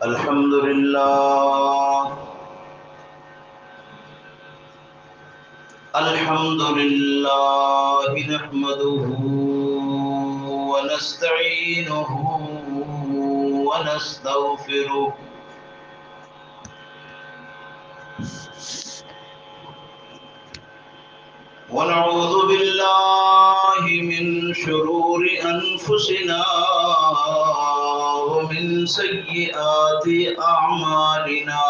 الحمد لله الحمد لله نحمده ونستعينه ونستغفره ونعوذ بالله من شرور أنفسنا ومن سيئات أعمالنا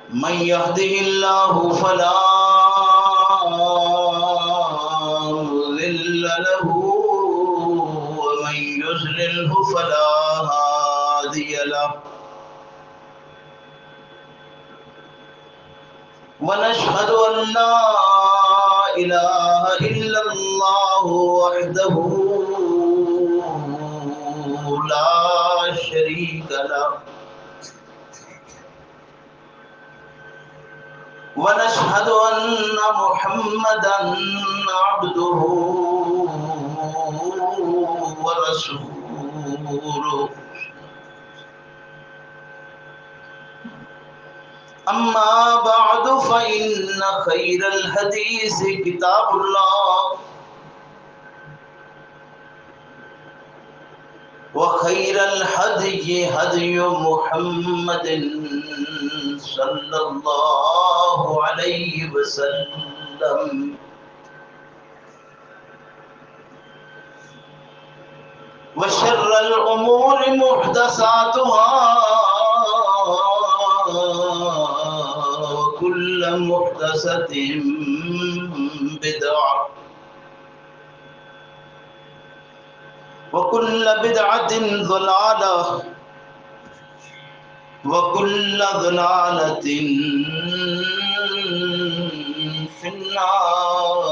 من يهده الله فلا مضل له ومن يضلله فلا هادي له ونشهد أن لا إله إلا الله وحده لا شريك له ونشهد أن محمدا عبده ورسوله أما بعد فإن خير الحديث كتاب الله وخير الهدي هدي محمد صلى الله عليه وسلم وشر الأمور محدثاتها وكل محدثة بدعة وكل بدعة ضلالة وكل ضلالة في النار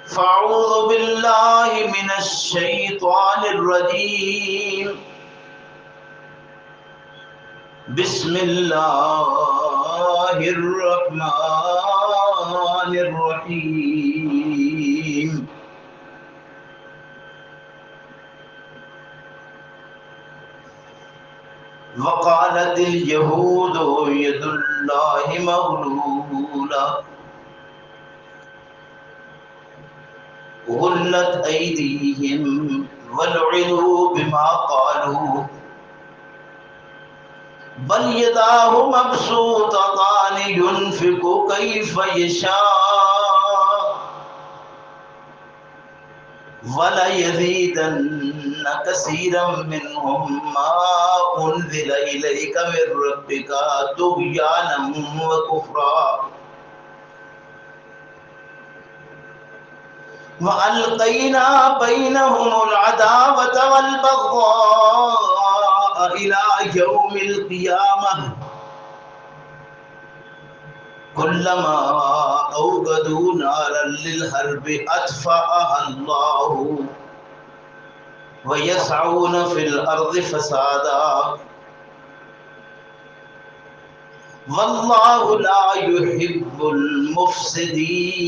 فأعوذ بالله من الشيطان الرجيم بسم الله الرحمن الرحيم وقالت اليهود يد الله مغلولة غلت أيديهم ولعنوا بما قالوا بل يداه مبسوطتان ينفق كيف يشاء وليزيدن كثيرا منهم ما أنزل إليك من ربك طغيانا وكفرا وألقينا بينهم العداوة والبغضاء إلى يوم القيامة كلما أوقدوا نارا للحرب أطفأها الله ويسعون في الأرض فسادا والله لا يحب المفسدين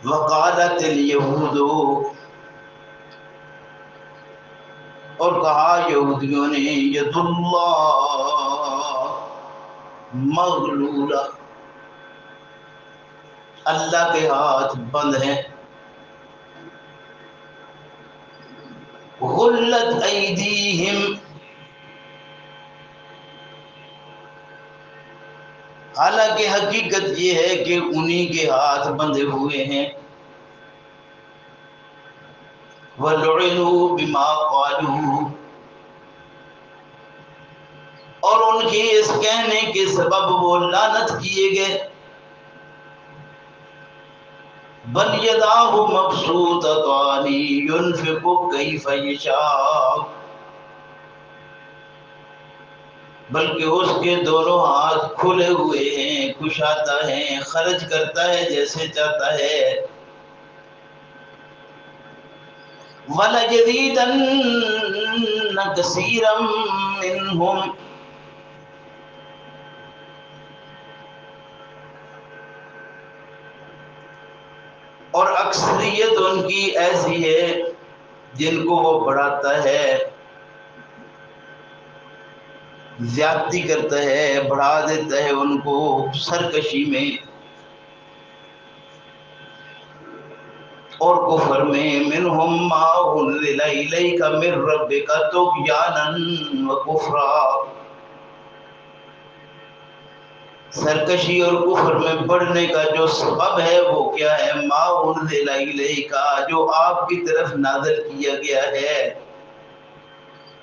وقالت اليہود اور کہا یہودیوں نے ید اللہ مغلولہ اللہ کے ہاتھ بند ہیں غلت ایدیہم حالانکہ حقیقت یہ ہے کہ انہی کے ہاتھ بندھے ہوئے ہیں وَلُعِنُوا بِمَا قَالُوا اور ان کے اس کہنے کے سبب وہ لعنت کیے گئے بل یداہ مبسوطتان ينفق کیف یشاء بلکہ اس کے دونوں ہاتھ کھلے ہوئے ہیں کشاتا ہے خرچ کرتا ہے جیسے چاہتا ہے وَلَيَزِيدَنَّ كَثِيرًا مِّنْهُمْ، اور اکثریت ان کی ایسی ہے جن کو وہ بڑھاتا ہے، زیادتی کرتا ہے، بڑھا دیتا ہے ان کو سرکشی میں اور کفر میں۔ منہم ما انزل الیک من ربک طغیانا وکفرا، سرکشی اور کفر میں بڑھنے کا جو سبب ہے وہ کیا ہے؟ ما انزل الیک، جو آپ کی طرف نازل کیا گیا ہے،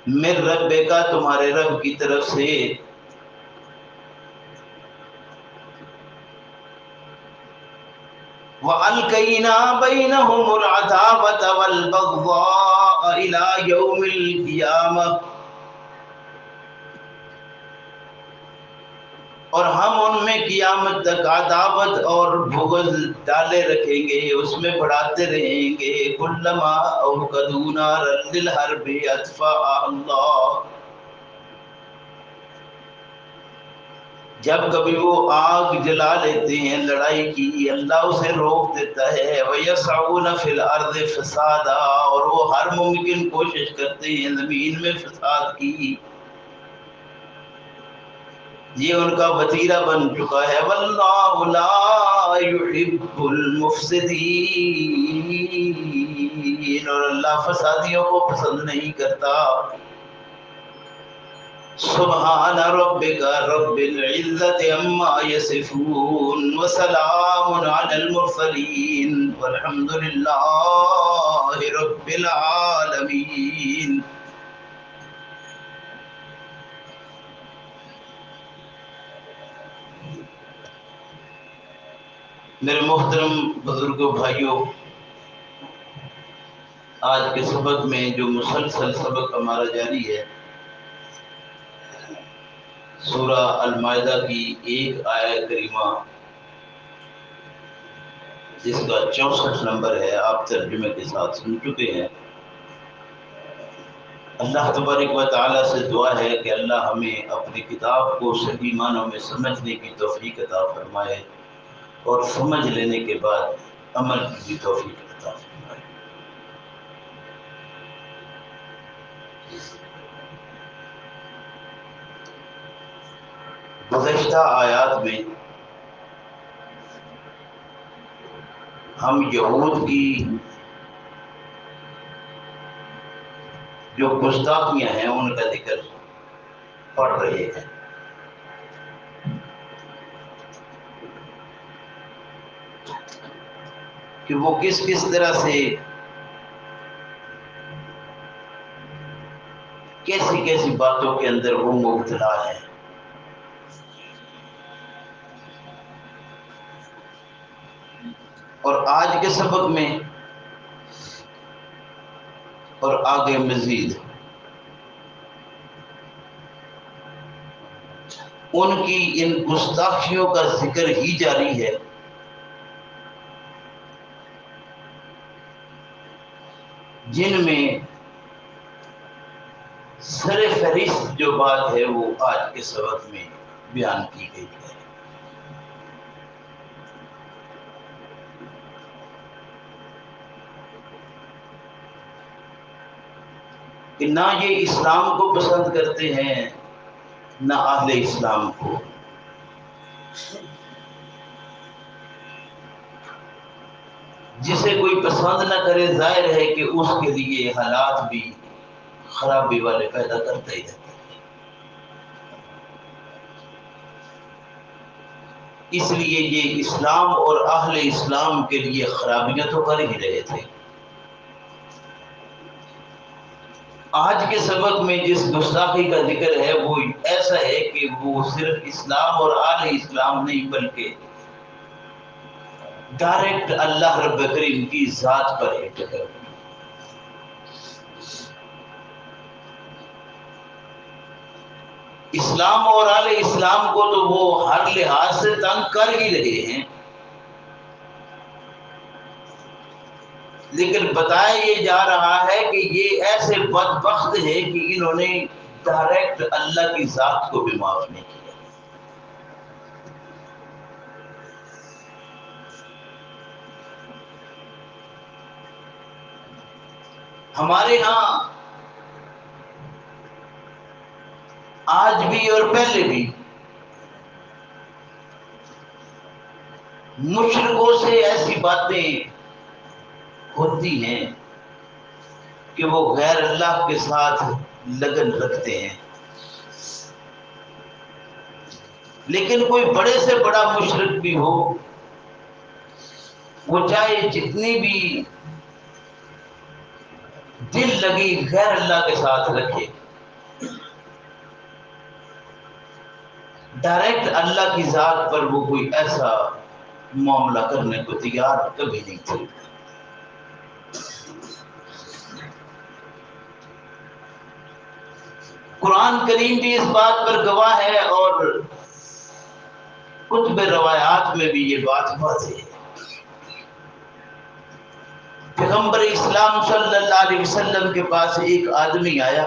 من ربک، تمہارے رب کی طرف سے، وَأَلْقَيْنَا بَيْنَهُمُ الْعَدَاوَةَ وَالْبَغْضَاءَ إِلَى يَوْمِ الْقِيَامَةِ، اور ہم ان میں قیامت تک عداوت اور بغض ڈالے رکھیں گے، اس میں بڑھاتے رہیں گے۔ كُلَّمَا أَوْقَدُوا نَارًا لِلْحَرْبِ أَطْفَأَهَا اللَّهُ، جب کبھی وہ آگ جلا لیتے ہیں لڑائی کی، اللہ اسے روک دیتا ہے۔ وَيَسْعَوْنَ فِي الْأَرْضِ فَسَادًا، اور وہ ہر ممکن کوشش کرتے ہیں زمین میں فساد کی، یہ ان کا وتیرہ بن چکا ہے۔ وَاللَّهُ لَا يُحِبُّ الْمُفْسِدِينَ، اور اللہ فسادیوں کو پسند نہیں کرتا۔ سبحان ربک رب العزت عما یصفون وسلام علی المرسلین والحمد للہ رب العالمین۔ میرے محترم بزرگوں، بھائیوں، آج کے سبق میں جو مسلسل سبق ہمارا جاری ہے، سورہ المائدہ کی ایک آیت کریمہ جس کا 64 نمبر ہے، آپ ترجمے کے ساتھ سن چکے ہیں۔ اللہ تبارک و تعالیٰ سے دعا ہے کہ اللہ ہمیں اپنی کتاب کو صحیح معنوں میں سمجھنے کی توفیق عطا فرمائے اور سمجھ لینے کے بعد عمل کی بھی توفیق عطا فرمائے۔ گزشتہ آیات میں ہم یہود کی جو گستاخیاں ہیں ان کا ذکر پڑھ رہے ہیں۔ کہ وہ کس کس طرح سے کیسی کیسی باتوں کے اندر وہ مبتلا ہے۔ اور آج کے سبق میں اور آگے مزید ان کی ان گستاخیوں کا ذکر ہی جاری ہے جن میں سر فہرست جو بات ہے وہ آج کے سبق میں بیان کی گئی ہے۔ کہ نہ یہ اسلام کو پسند کرتے ہیں نہ اہل اسلام کو۔ جسے کوئی پسند نہ کرے، ظاہر ہے کہ اس کے لیے حالات بھی خرابی والے پیدا کرتے ہی رہتے ہیں۔ اس لیے یہ اسلام اور اہل اسلام کے لیے خرابیاں تو کر ہی رہے تھے۔ آج کے سبق میں جس گستاخی کا ذکر ہے وہ ایسا ہے کہ وہ صرف اسلام اور اہل اسلام نہیں بلکہ ڈائریکٹ اللہ رب کریم کی ذات پر ہٹ ہے۔ اسلام اور اہل اسلام کو تو وہ ہر لحاظ سے تنگ کر ہی رہے ہیں، لیکن بتایا یہ جا رہا ہے کہ یہ ایسے بدبخت ہیں کہ انہوں نے ڈائریکٹ اللہ کی ذات کو بھی معاف نہیں کیا۔ ہمارے ہاں آج بھی اور پہلے بھی مشرکوں سے ایسی باتیں ہوتی ہیں کہ وہ غیر اللہ کے ساتھ لگن رکھتے ہیں، لیکن کوئی بڑے سے بڑا مشرک بھی ہو، وہ چاہے جتنی بھی دل لگی غیر اللہ کے ساتھ رکھے، ڈائریکٹ اللہ کی ذات پر وہ کوئی ایسا معاملہ کرنے کو تیار کبھی نہیں تھے۔ قرآن کریم بھی اس بات پر گواہ ہے اور کتب روایات میں بھی یہ بات واضح ہے۔ پیغمبر اسلام صلی اللہ علیہ وسلم کے پاس ایک آدمی آیا،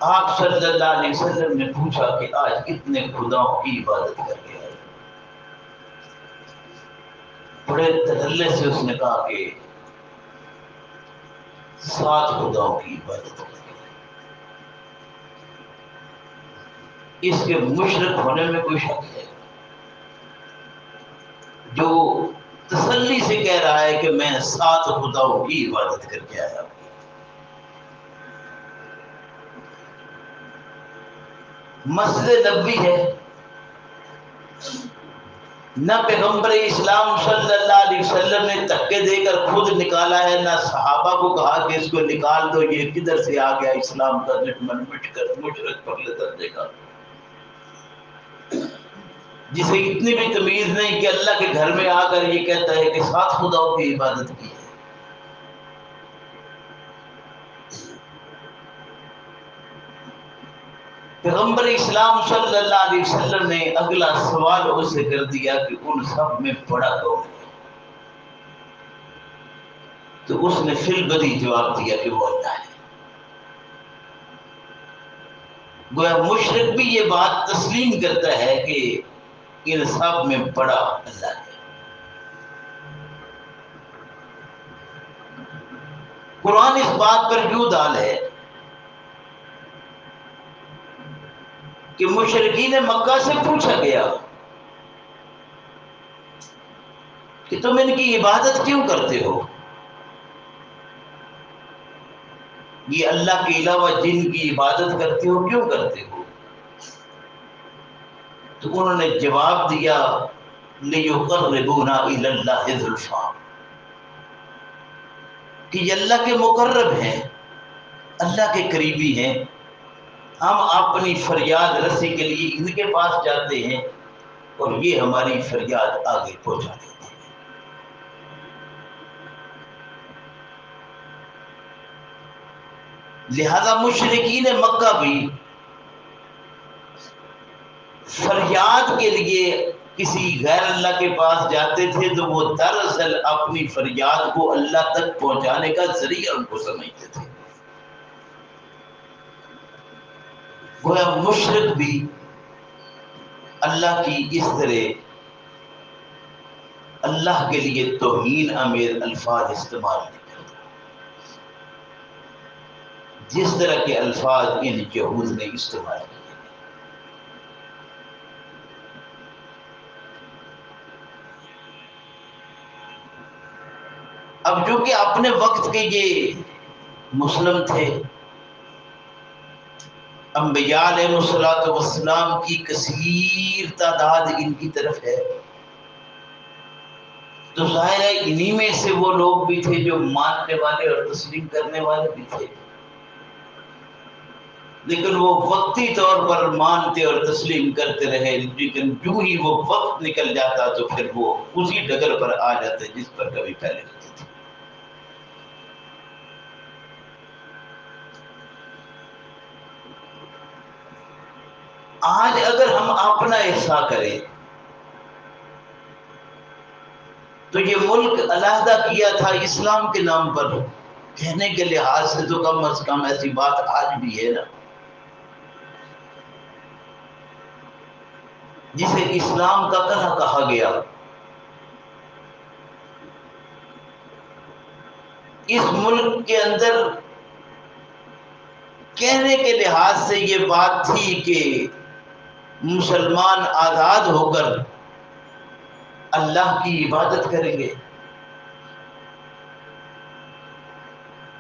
آپ صلی اللہ علیہ وسلم نے پوچھا کہ آج کتنے خداؤں کی عبادت کر کے آئے؟ بڑے تجلے سے اس نے کہا کہ 7 خداؤں کی عبادت کر کے آئے۔ اس کے مشرک ہونے میں کوئی شک ہے؟ جو تسلی سے کہہ رہا ہے کہ میں 7 خداؤں کی عبادت کر کے آیا ہوں۔ مسجد نبوی ہے، نہ پیغمبر اسلام صلی اللہ علیہ وسلم نے دھکے دے کر خود نکالا ہے، نہ صحابہ کو کہا کہ اس کو نکال دو، یہ کدھر سے آ گیا اسلام کا دشمن مٹ کر مشرک پگلے درجے کا، جسے اتنی بھی تمیز نہیں کہ اللہ کے گھر میں آ کر یہ کہتا ہے کہ 7 خداؤں کی عبادت کی ہے۔ پیغمبر اسلام صلی اللہ علیہ وسلم نے اگلا سوال اس سے کر دیا کہ ان سب میں بڑا کون ہے؟ تو اس نے فی البدی جواب دیا کہ وہ اللہ ہے۔ گویا مشرک بھی یہ بات تسلیم کرتا ہے کہ ان سب میں بڑا اللہ ہے۔ قرآن اس بات پر کیوں دال ہے کہ مشرکین مکہ سے پوچھا گیا کہ تم ان کی عبادت کیوں کرتے ہو؟ یہ اللہ کے علاوہ جن کی عبادت کرتے ہو کیوں کرتے ہو؟ تو انہوں نے جواب دیا لِيُقَرِّبُونَا إِلَى اللَّهِ زُلْفَىٰ، کہ یہ اللہ کے مقرب ہیں، اللہ کے قریبی ہیں، ہم اپنی فریاد رسی کے لیے ان کے پاس جاتے ہیں اور یہ ہماری فریاد آگے پہنچا دیتے ہیں۔ لہذا مشرکین مکہ بھی فریاد کے لیے کسی غیر اللہ کے پاس جاتے تھے تو وہ دراصل اپنی فریاد کو اللہ تک پہنچانے کا ذریعہ ان کو سمجھتے تھے۔ گویا مشرک بھی اللہ کی اس طرح اللہ کے لیے توہین آمیز الفاظ استعمال نہیں کرتا جس طرح کے الفاظ ان یہود نے استعمال کیے۔ اب جو کہ اپنے وقت کے یہ مسلم تھے، انبیاء علیہ الصلوۃ والسلام کی کثیر تعداد ان کی طرف ہے، تو ظاہر ہے انہی میں سے وہ لوگ بھی تھے جو ماننے والے اور تسلیم کرنے والے بھی تھے، لیکن وہ وقتی طور پر مانتے اور تسلیم کرتے رہے، لیکن جو ہی وہ وقت نکل جاتا تو پھر وہ اسی ڈگر پر آ جاتے جس پر کبھی پہلے ہوتے تھے۔ آج اگر ہم اپنا احساس کریں تو یہ ملک علیحدہ کیا تھا اسلام کے نام پر، کہنے کے لحاظ سے تو کم از کم ایسی بات آج بھی ہے نا، جسے اسلام کا کلہ کہا گیا۔ اس ملک کے اندر کہنے کے لحاظ سے یہ بات تھی کہ مسلمان آزاد ہو کر اللہ کی عبادت کریں گے۔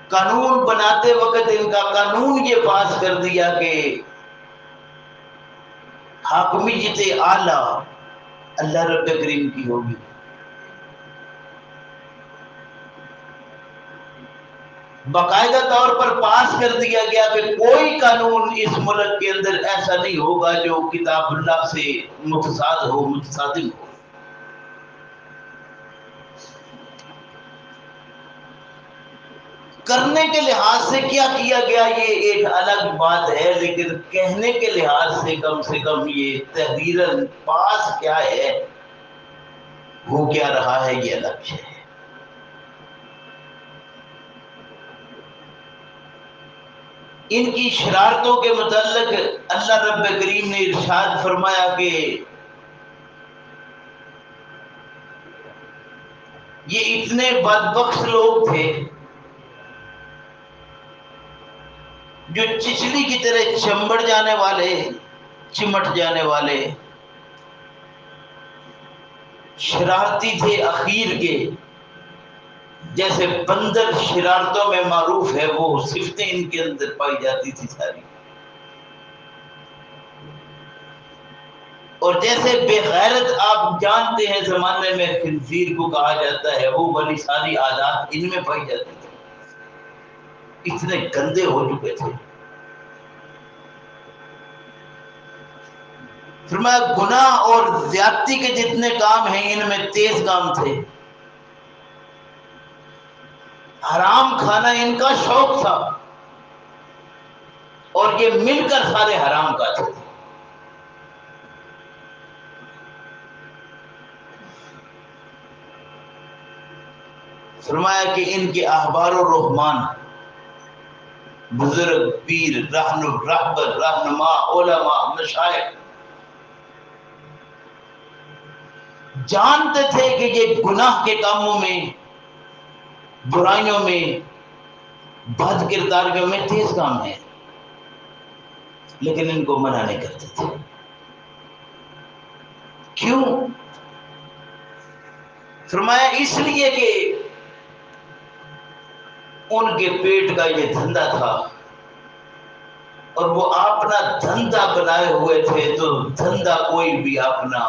قانون بناتے وقت ان کا قانون یہ پاس کر دیا کہ حاکمیت اعلیٰ اللہ رب کریم کی ہوگی۔ باقاعدہ طور پر پاس کر دیا گیا کہ کوئی قانون اس ملک کے اندر ایسا نہیں ہوگا جو کتاب اللہ سے متصاد ہو، متصادم ہو۔ کرنے کے لحاظ سے کیا کیا گیا یہ ایک الگ بات ہے، لیکن کہنے کے لحاظ سے کم یہ تحریراً پاس کیا ہے، وہ کیا رہا ہے، یہ الگ ہے۔ ان کی شرارتوں کے متعلق اللہ رب کریم نے ارشاد فرمایا کہ یہ اتنے بدبخت لوگ تھے جو چچلی کی طرح چمٹ جانے والے شرارتی تھے اخیر کے، جیسے بندر شرارتوں میں معروف ہے، وہ صفتیں ان کے اندر پائی جاتی تھی ساری۔ اور جیسے بے غیرت آپ جانتے ہیں زمانے میں خنزیر کو کہا جاتا ہے، وہ والی ساری عادات ان میں پائی جاتی تھی، اتنے گندے ہو چکے تھے۔ فرمایا گناہ اور زیادتی کے جتنے کام ہیں ان میں تیز کام تھے، حرام کھانا ان کا شوق تھا، اور یہ مل کر سارے حرام کھاتے تھے۔ فرمایا کہ ان کے احبار و رحمان، بزرگ، پیر، رہبر، رہنما، علماء، مشائخ جانتے تھے کہ یہ گناہ کے کاموں میں، برائیوں میں، بد کرداریوں میں تیز کام ہے، لیکن ان کو منع نہیں کرتے تھے۔ کیوں؟ فرمایا اس لیے کہ ان کے پیٹ کا یہ دھندا تھا، اور وہ اپنا دھندا بنائے ہوئے تھے، تو دھندا کوئی بھی اپنا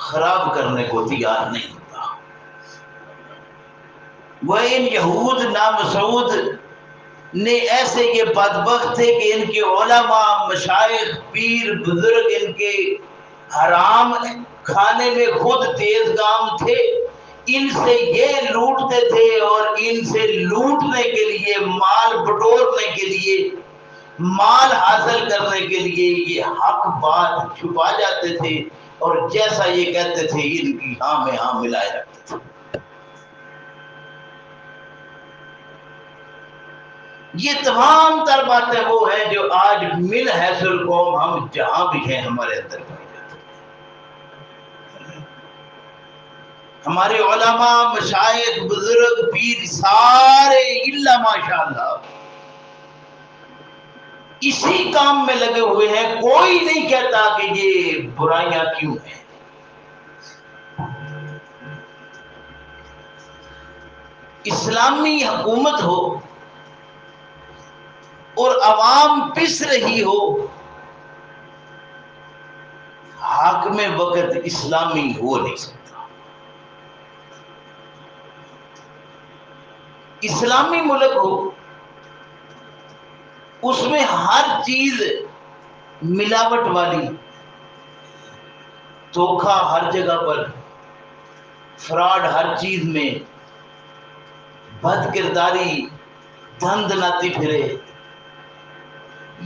خراب کرنے کو تیار نہیں ہوتا۔ وہ ان یہود نامسعود نے ایسے یہ بدبخت تھے کہ ان کے علماء، مشائخ، پیر، بزرگ ان کے حرام کھانے میں خود تیز کام تھے، ان سے یہ لوٹتے تھے، اور ان سے لوٹنے کے لیے، مال بٹورنے کے لیے، مال حاصل کرنے کے لیے یہ حق بات چھپا جاتے تھے، اور جیسا یہ کہتے تھے ان کی ہاں میں ہاں ملائے رکھتے تھے۔ یہ تمام تر باتیں وہ ہیں جو آج من حیث القوم ہم جہاں بھی ہیں ہمارے اندر پائی جاتی ہیں۔ ہمارے علماء، مشائخ، بزرگ، پیر سارے الا ماشاءاللہ اسی کام میں لگے ہوئے ہیں، کوئی نہیں کہتا کہ یہ برائیاں کیوں ہیں۔ اسلامی حکومت ہو اور عوام پس رہی ہو، حاکم وقت اسلامی ہو نہیں سکتا۔ اسلامی ملک ہو، اس میں ہر چیز ملاوٹ والی، دھوکہ ہر جگہ پر، فراڈ ہر چیز میں، بد کرداری، دھند ناتی پھرے،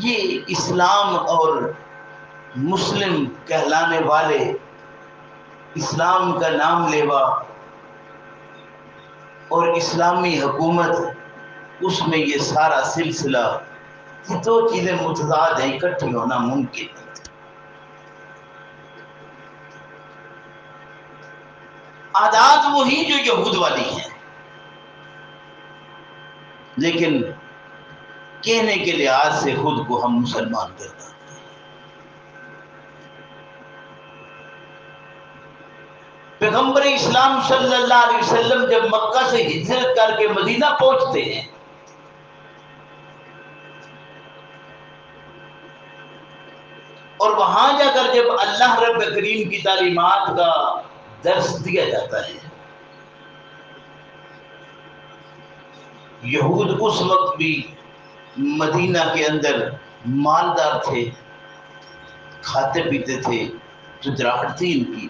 یہ اسلام اور مسلم کہلانے والے اسلام کا نام لیوا اور اسلامی حکومت، اس میں یہ سارا سلسلہ، یہ دو چیزیں متضاد ہیں، اکٹھی ہونا ممکن نہیں۔ عادات وہی جو یہود والی ہیں، لیکن کہنے کے لحاظ سے خود کو ہم مسلمان کرتے ہیں۔ پیغمبر اسلام صلی اللہ علیہ وسلم جب مکہ سے ہجرت کر کے مدینہ پہنچتے ہیں اور وہاں جا کر جب اللہ رب کریم کی تعلیمات کا درس دیا جاتا ہے، یہود اس وقت بھی مدینہ کے اندر مالدار تھے، کھاتے پیتے تھے، چدراہٹ تھی ان کی۔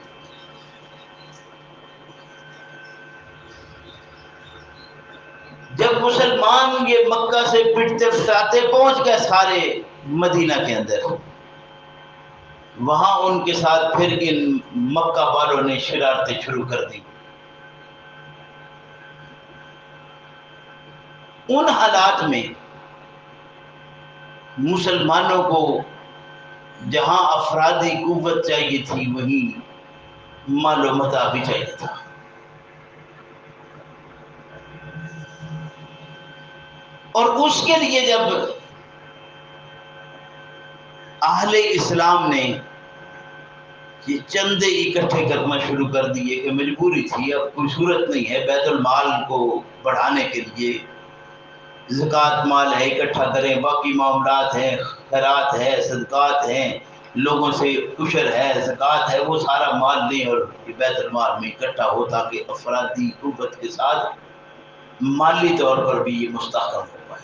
جب مسلمان یہ مکہ سے پٹتے پٹاتے پہنچ گئے سارے مدینہ کے اندر، وہاں ان کے ساتھ پھر ان مکہ والوں نے شرارتیں شروع کر دی۔ ان حالات میں مسلمانوں کو جہاں افرادی قوت چاہیے تھی، وہیں مال و متاع بھی چاہیے تھا۔ اور اس کے لیے جب اہل اسلام نے یہ چندے اکٹھے کرنا شروع کر دیے کہ مجبوری تھی، اب کوئی صورت نہیں ہے بیت المال کو بڑھانے کے لیے، زکوٰۃ مال ہے اکٹھا کریں، باقی معاملات ہیں، خیرات ہے، صدقات ہیں، لوگوں سے عشر ہے، زکوٰۃ ہے، وہ سارا مال لیں اور بیت المال میں اکٹھا ہو تاکہ افرادی قوت کے ساتھ مالی طور پر بھی یہ مستحکم ہو پائے۔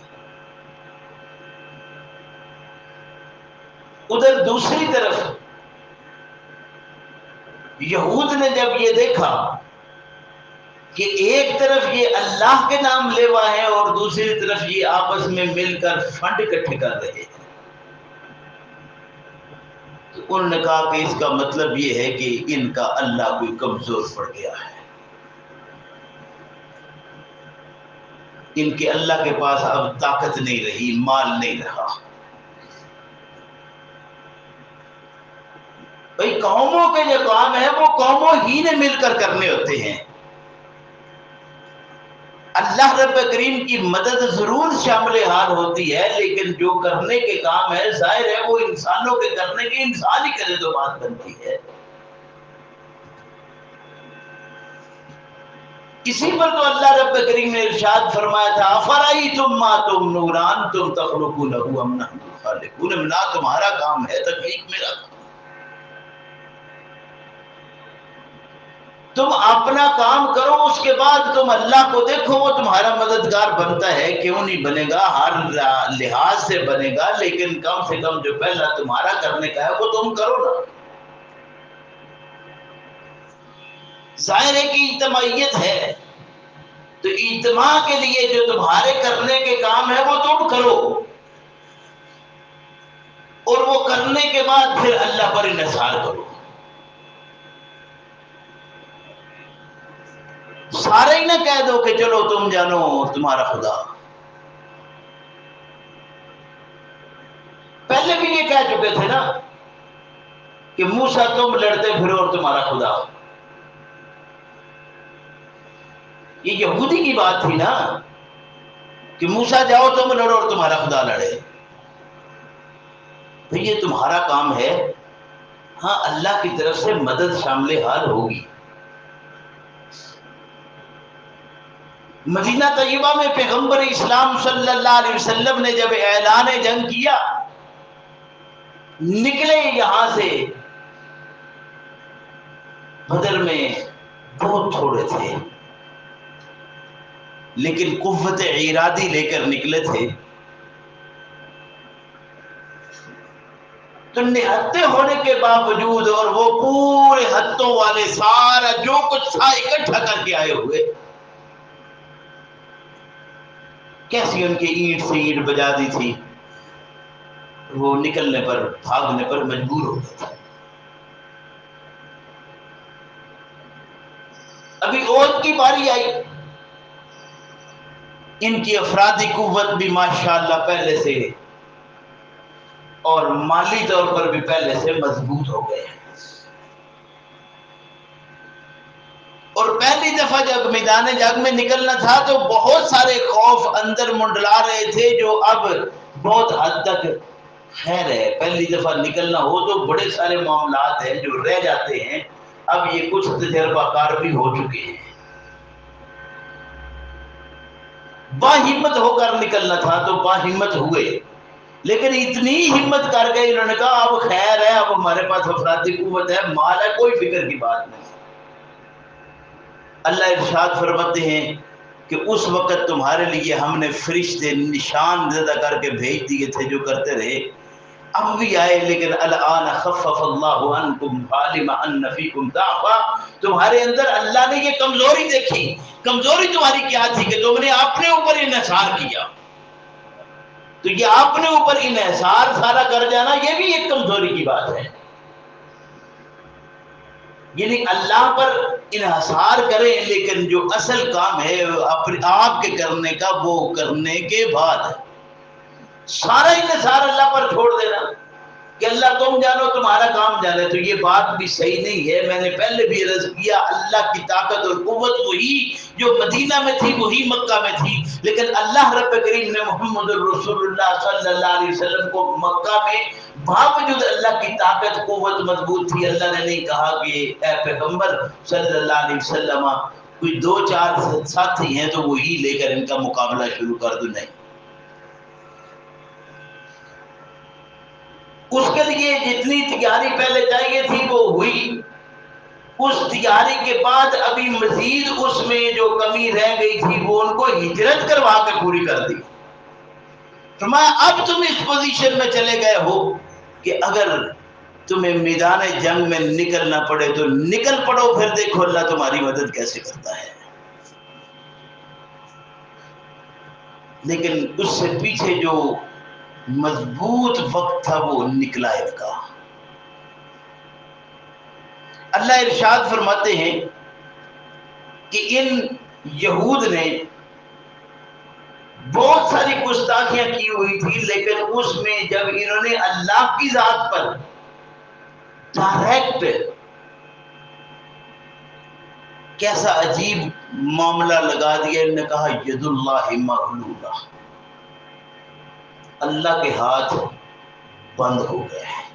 ادھر دوسری طرف یہود نے جب یہ دیکھا کہ ایک طرف یہ اللہ کے نام لیوا ہے اور دوسری طرف یہ آپس میں مل کر فنڈ اکٹھے کر رہے ہیں، تو انہوں نے کہا کہ اس کا مطلب یہ ہے کہ ان کا اللہ کوئی کمزور پڑ گیا ہے، ان کے اللہ کے پاس اب طاقت نہیں رہی، مال نہیں رہا۔ بھئی قوموں کے جو کام ہیں وہ قوموں ہی نے مل کر کرنے ہوتے ہیں، اللہ رب کریم کی مدد ضرور شامل حال ہوتی ہے، لیکن جو کرنے کے کام ہے ظاہر ہے وہ انسانوں کے کرنے کے، انسان ہی کرے تو بات بنتی ہے۔ اسی پر تو اللہ رب کریم نے ارشاد فرمایا تھا افرأیتم ما تمنون انتم تخلقونہ ام نحن الخالقون، نہ تمہارا کام ہے تخلیق، میرا کام، تم اپنا کام کرو، اس کے بعد تم اللہ کو دیکھو، وہ تمہارا مددگار بنتا ہے، کیوں نہیں بنے گا، ہر لحاظ سے بنے گا، لیکن کم سے کم جو پہلا تمہارا کرنے کا ہے وہ تم کرو نا۔ ظاہر ہے کہ اجتماعیت ہے، تو اجتماع کے لیے جو تمہارے کرنے کے کام ہے وہ تم کرو، اور وہ کرنے کے بعد پھر اللہ پر انحصار کرو۔ سارے ہی نہ کہہ دو کہ چلو تم جانو تمہارا خدا۔ پہلے بھی یہ کہہ چکے تھے نا کہ موسیٰ تم لڑتے پھرو اور تمہارا خدا، یہ یہودی کی بات تھی نا کہ موسیٰ جاؤ تم لڑو اور تمہارا خدا لڑے۔ تو یہ تمہارا کام ہے، ہاں اللہ کی طرف سے مدد شامل حال ہوگی۔ مدینہ طیبہ میں پیغمبر اسلام صلی اللہ علیہ وسلم نے جب اعلان جنگ کیا، نکلے یہاں سے، بدر میں بہت تھوڑے تھے لیکن قوت ارادی لے کر نکلے تھے، تو نہتے ہونے کے باوجود اور وہ پورے ہتھوں والے سارا جو کچھ تھا اکٹھا کر کے آئے ہوئے، کیسی ان کی اینٹ سے اینٹ بجا دی تھی، وہ نکلنے پر بھاگنے پر مجبور ہو گئے تھے۔ کی باری آئی، ان کی افرادی قوت بھی ماشاءاللہ پہلے سے اور مالی طور پر بھی پہلے سے مضبوط ہو گئے، اور پہلی دفعہ جب میدان جنگ میں نکلنا تھا تو بہت سارے خوف اندر منڈلا رہے تھے جو اب بہت حد تک خیر ہے، پہلی دفعہ نکلنا ہو تو بڑے سارے معاملات ہیں جو رہ جاتے ہیں، اب یہ کچھ تجربہ کار بھی ہو چکے ہیں، باہمت ہو کر نکلنا تھا تو باہمت ہوئے، لیکن اتنی ہمت کر گئے انہوں نے کہا اب خیر ہے، اب ہمارے پاس افرادی قوت ہے، مال ہے، کوئی فکر کی بات نہیں۔ اللہ ارشاد فرماتے ہیں کہ اس وقت تمہارے لیے ہم نے فرشتے نشان زدہ کر کے بھیج دیے تھے جو کرتے رہے، اب بھی آئے، لیکن الآن خفف اللہ عنکم فعلم ان فیکم ضعفا، تمہارے اندر اللہ نے یہ کمزوری دیکھی، کمزوری تمہاری کیا تھی کہ تم نے اپنے اوپر انحصار کیا، تو یہ اپنے اوپر انحصار سارا کر جانا یہ بھی ایک کمزوری کی بات ہے، یعنی اللہ پر انحصار کریں لیکن جو اصل کام ہے اپنے آپ کے کرنے کا وہ کرنے کے بعد سارا انحصار اللہ پر چھوڑ دینا کہ اللہ تم جانو تمہارا کام جانے، تو یہ بات بھی صحیح نہیں ہے۔ میں نے پہلے بھی عرض کیا اللہ کی طاقت اور قوت وہی جو مدینہ میں تھی وہی مکہ میں تھی، لیکن اللہ رب کریم نے محمد الرسول اللہ صلی اللہ علیہ وسلم کو مکہ میں باوجود اللہ کی طاقت قوت مضبوط تھی، اللہ نے نہیں کہا کہ اے پیغمبر صلی اللہ علیہ وسلم کوئی دو چار ساتھی ہیں تو وہی لے کر ان کا مقابلہ شروع کر دو، نہیں، اس کے لیے جتنی تیاری پہلے چاہیے تھی وہ ہوئی، اس تیاری کے بعد ابھی مزید اس میں جو کمی رہ گئی تھی وہ ان کو ہجرت کروا کے پوری کر دی، فرمایا اب تم اس پوزیشن میں چلے گئے ہو کہ اگر تمہیں میدان جنگ میں نکلنا پڑے تو نکل پڑو، پھر دیکھو اللہ تمہاری مدد کیسے کرتا ہے، لیکن اس سے پیچھے جو مضبوط وقت تھا وہ نکلا ان کا۔ اللہ ارشاد فرماتے ہیں کہ ان یہود نے بہت ساری گستاخیاں کی ہوئی تھی، لیکن اس میں جب انہوں نے اللہ کی ذات پر ڈائریکٹ کیسا عجیب معاملہ لگا دیا، انہوں نے کہا ید اللہ مغلولہ، اللہ کے ہاتھ بند ہو گئے ہیں،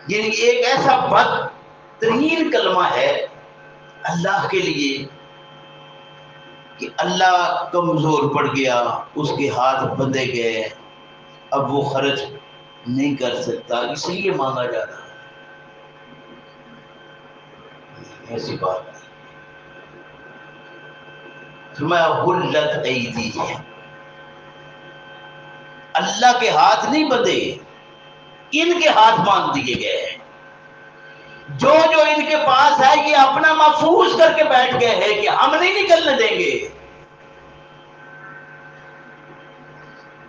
یعنی ایک ایسا بدترین کلمہ ہے اللہ کے لیے کہ اللہ کمزور پڑ گیا، اس کے ہاتھ بندھے گئے، اب وہ خرچ نہیں کر سکتا، اس لیے مانگا جا رہا ہے، ایسی بات نہیں۔ فرمایا غلت ایدیہم، اللہ کے ہاتھ نہیں بندھے، ان کے ہاتھ باندھ دیے گئے ہیں، جو جو ان کے پاس ہے یہ اپنا محفوظ کر کے بیٹھ گئے ہیں کہ ہم نہیں نکلنے دیں گے،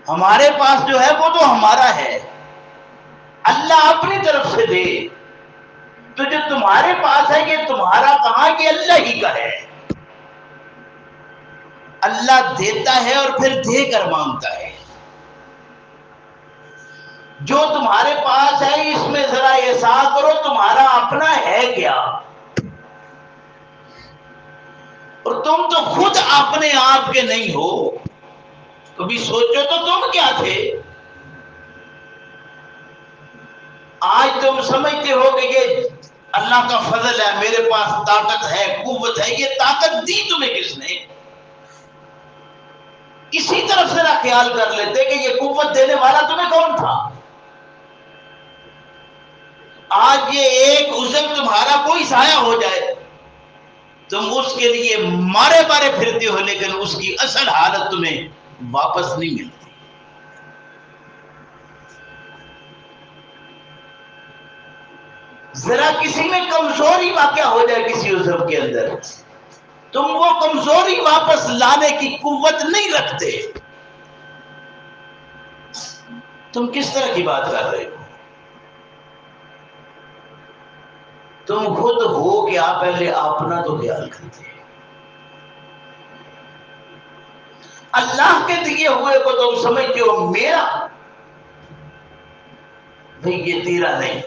ہمارے پاس جو ہے وہ تو ہمارا ہے، اللہ اپنی طرف سے دے، تو جو تمہارے پاس ہے یہ تمہارا کہاں، یہ اللہ ہی کا ہے، اللہ دیتا ہے اور پھر دے کر مانگتا ہے، جو تمہارے پاس ہے اس میں ذرا احساس کرو تمہارا اپنا ہے کیا، اور تم تو خود اپنے آپ کے نہیں ہو، کبھی سوچو تو تم کیا تھے؟ آج تم سمجھتے ہو کہ یہ اللہ کا فضل ہے، میرے پاس طاقت ہے، قوت ہے، یہ طاقت دی تمہیں کس نے؟ اسی طرف سے نہ خیال کر لیتے کہ یہ قوت دینے والا تمہیں کون تھا؟ آج یہ ایک عضو تمہارا کوئی سایہ ہو جائے تم اس کے لیے مارے مارے پھرتے ہو، لیکن اس کی اصل حالت تمہیں واپس نہیں ملتی۔ ذرا کسی میں کمزوری واقع ہو جائے کسی عضو کے اندر، تم وہ کمزوری واپس لانے کی قوت نہیں رکھتے، تم کس طرح کی بات کر رہے ہو؟ تم خود ہو کیا پہلے اپنا تو خیال کرتے. اللہ کے دیے ہوئے کو تم سمجھتے ہو میرا، نہیں یہ تیرا نہیں.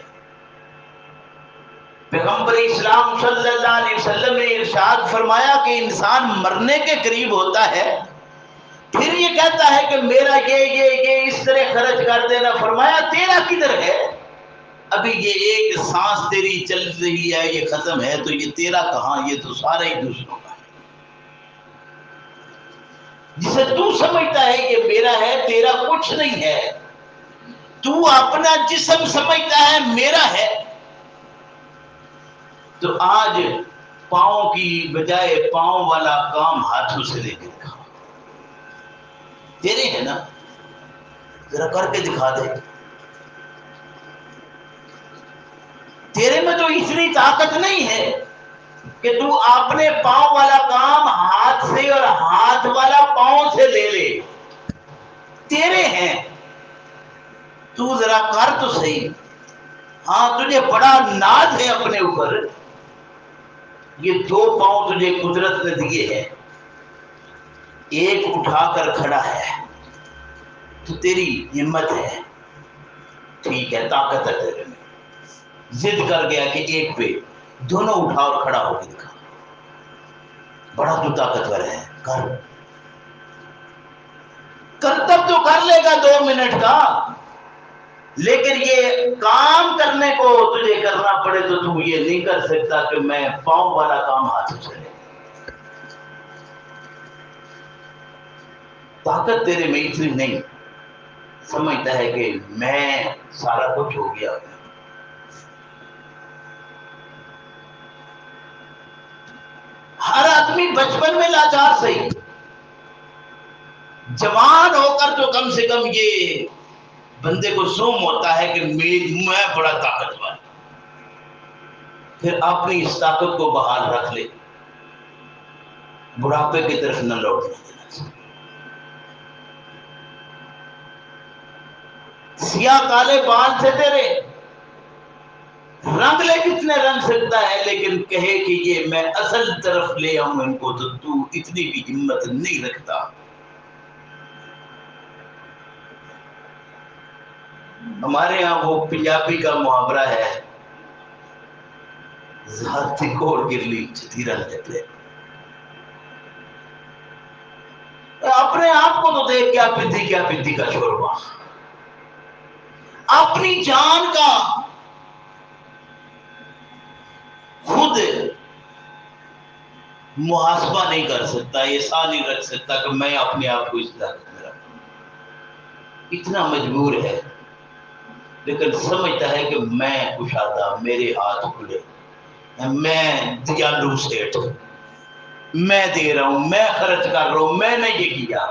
پیغمبر اسلام صلی اللہ علیہ وسلم نے ارشاد فرمایا کہ انسان مرنے کے قریب ہوتا ہے، پھر یہ کہتا ہے کہ میرا یہ اس طرح خرچ کر دینا. فرمایا تیرا کدھر ہے؟ ابھی یہ ایک سانس تیری چل رہی ہے، یہ ختم ہے، تو یہ تیرا کہاں؟ یہ تو سارا ہی دوسروں کا ہے. جسے تو سمجھتا ہے کہ میرا ہے، تیرا کچھ نہیں ہے. تو اپنا جسم سمجھتا ہے میرا ہے، تو آج پاؤں کی بجائے پاؤں والا کام ہاتھوں سے لے کے دکھا. تیرے ہے نا، ذرا کر کے دکھا دے. تیرے میں تو اتنی طاقت نہیں ہے کہ تو اپنے پاؤں والا کام ہاتھ سے اور ہاتھ والا پاؤں سے لے لے. تیرے ہیں، تو ذرا کر تو صحیح. ہاں تجھے بڑا ناز ہے اپنے اوپر. یہ دو پاؤں تجھے قدرت نے دیے ہیں، ایک اٹھا کر کھڑا ہے تو تیری ہمت ہے، ٹھیک ہے، طاقت ہے تیرے میں. ضد کر گیا کہ ایک پہ دونوں اٹھا اور کھڑا ہو کے دکھا. بڑا تو طاقتور ہے، کرتب تو کر لے گا 2 منٹ کا، لیکن یہ کام کرنے کو تجھے کرنا پڑے تو تو یہ نہیں کر سکتا کہ میں پاؤں والا کام ہاتھوں سے لے. طاقت تیرے میں اتنی نہیں. سمجھتا ہے کہ میں سارا کچھ ہو گیا. ہر آدمی بچپن میں لاچار صحیح، جوان ہو کر تو کم سے کم یہ بندے کو زوم ہوتا ہے کہ میں بڑا طاقتور. پھر اپنی اس طاقت کو بحال رکھ لے، بڑھاپے کی طرف نہ لوٹنے دینا. سیاہ کالے بال تھے تیرے، رنگ لے کتنے رنگ سکتا ہے، لیکن کہے کہ یہ میں اصل طرف لے آؤں ان کو تو اتنی بھی ہمت نہیں رکھتا. ہمارے ہاں وہ پنجابی کا محاورہ ہے، ذاتی کوڑ گرلی چتی رن لیتے. اپنے آپ کو تو دیکھ، کیا پدی کا شوربا. اپنی جان کا خود محاسبہ نہیں کر سکتا، ایسا نہیں رکھ سکتا کہ میں اپنے آپ کو اس طاقت میں رکھوں. اتنا مجبور ہے، لیکن سمجھتا ہے کہ میں کشادہ، میرے ہاتھ کھلے، میں دیالو سیٹ، میں دے رہا ہوں، میں خرچ کر رہا ہوں، میں نے یہ کیا.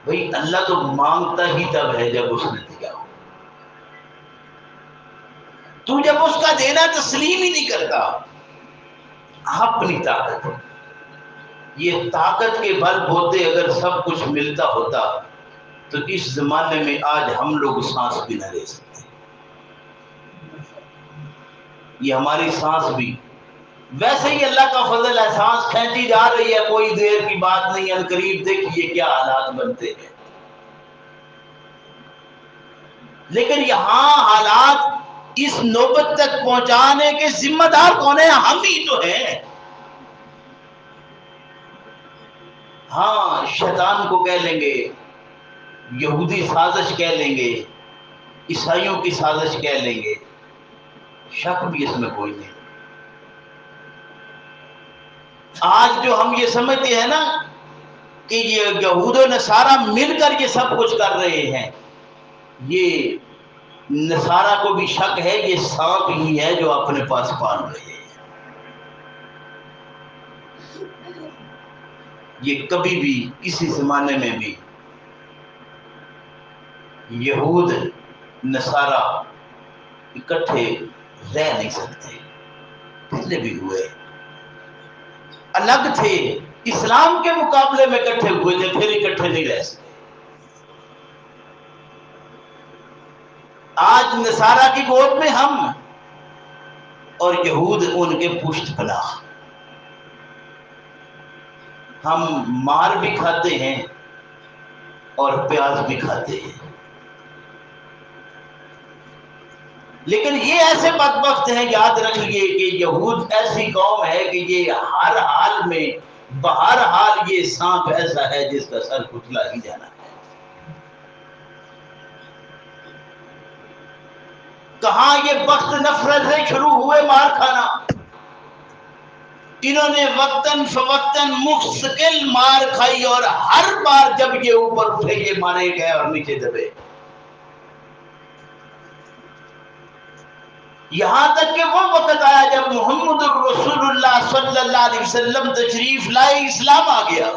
بھئی اللہ تو مانگتا ہی تب ہے جب اس نے دیا ہو. تو جب اس کا دینا تسلیم ہی نہیں کرتا. اپنی طاقت، یہ طاقت کے بل بوتے اگر سب کچھ ملتا ہوتا تو اس زمانے میں آج ہم لوگ سانس بھی نہ لے سکتے. یہ ہماری سانس بھی ویسے ہی اللہ کا فضل ہے، سانس کھینچی جا رہی ہے، کوئی دیر کی بات نہیں. عنقریب دیکھیے کیا حالات بنتے ہیں. لیکن یہاں حالات اس نوبت تک پہنچانے کے ذمہ دار کون ہیں؟ ہم ہی تو ہیں. ہاں شیطان کو کہہ لیں گے، یہودی سازش کہہ لیں گے، عیسائیوں کی سازش کہہ لیں گے، شک بھی اس میں کوئی نہیں. آج جو ہم یہ سمجھتے ہیں نا کہ یہ یہود و نصارہ مل کر یہ سب کچھ کر رہے ہیں، یہ نصارہ کو بھی شک ہے یہ سانپ ہی ہے جو اپنے پاس پال رہے ہیں. یہ کبھی بھی کسی زمانے میں بھی یہود نصارہ اکٹھے رہ نہیں سکتے. پہلے بھی ہوئے، الگ تھے، اسلام کے مقابلے میں اکٹھے ہوئے تھے، پھر اکٹھے نہیں رہ سکتے. آج نصارہ کی گود میں ہم، اور یہود ان کے پشت پناہ۔ ہم مار بھی کھاتے ہیں اور پیاز بھی کھاتے ہیں، لیکن یہ ایسے بدبخت ہیں، یاد رکھیے کہ یہود ایسی قوم ہے کہ یہ ہر حال میں، بہر حال یہ سانپ ایسا ہے جس کا سر کچلا ہی جانا ہے۔ کہاں یہ وقت نفرت سے شروع ہوئے مار کھانا، انہوں نے وقتاً فوقتاً مستقل مار کھائی، اور ہر بار جب یہ اوپر اٹھے یہ مارے گئے اور نیچے دبے، یہاں تک کہ وہ وقت آیا جب محمد الرسول اللہ صلی اللہ علیہ وسلم تشریف لائے، اسلام آ گیا،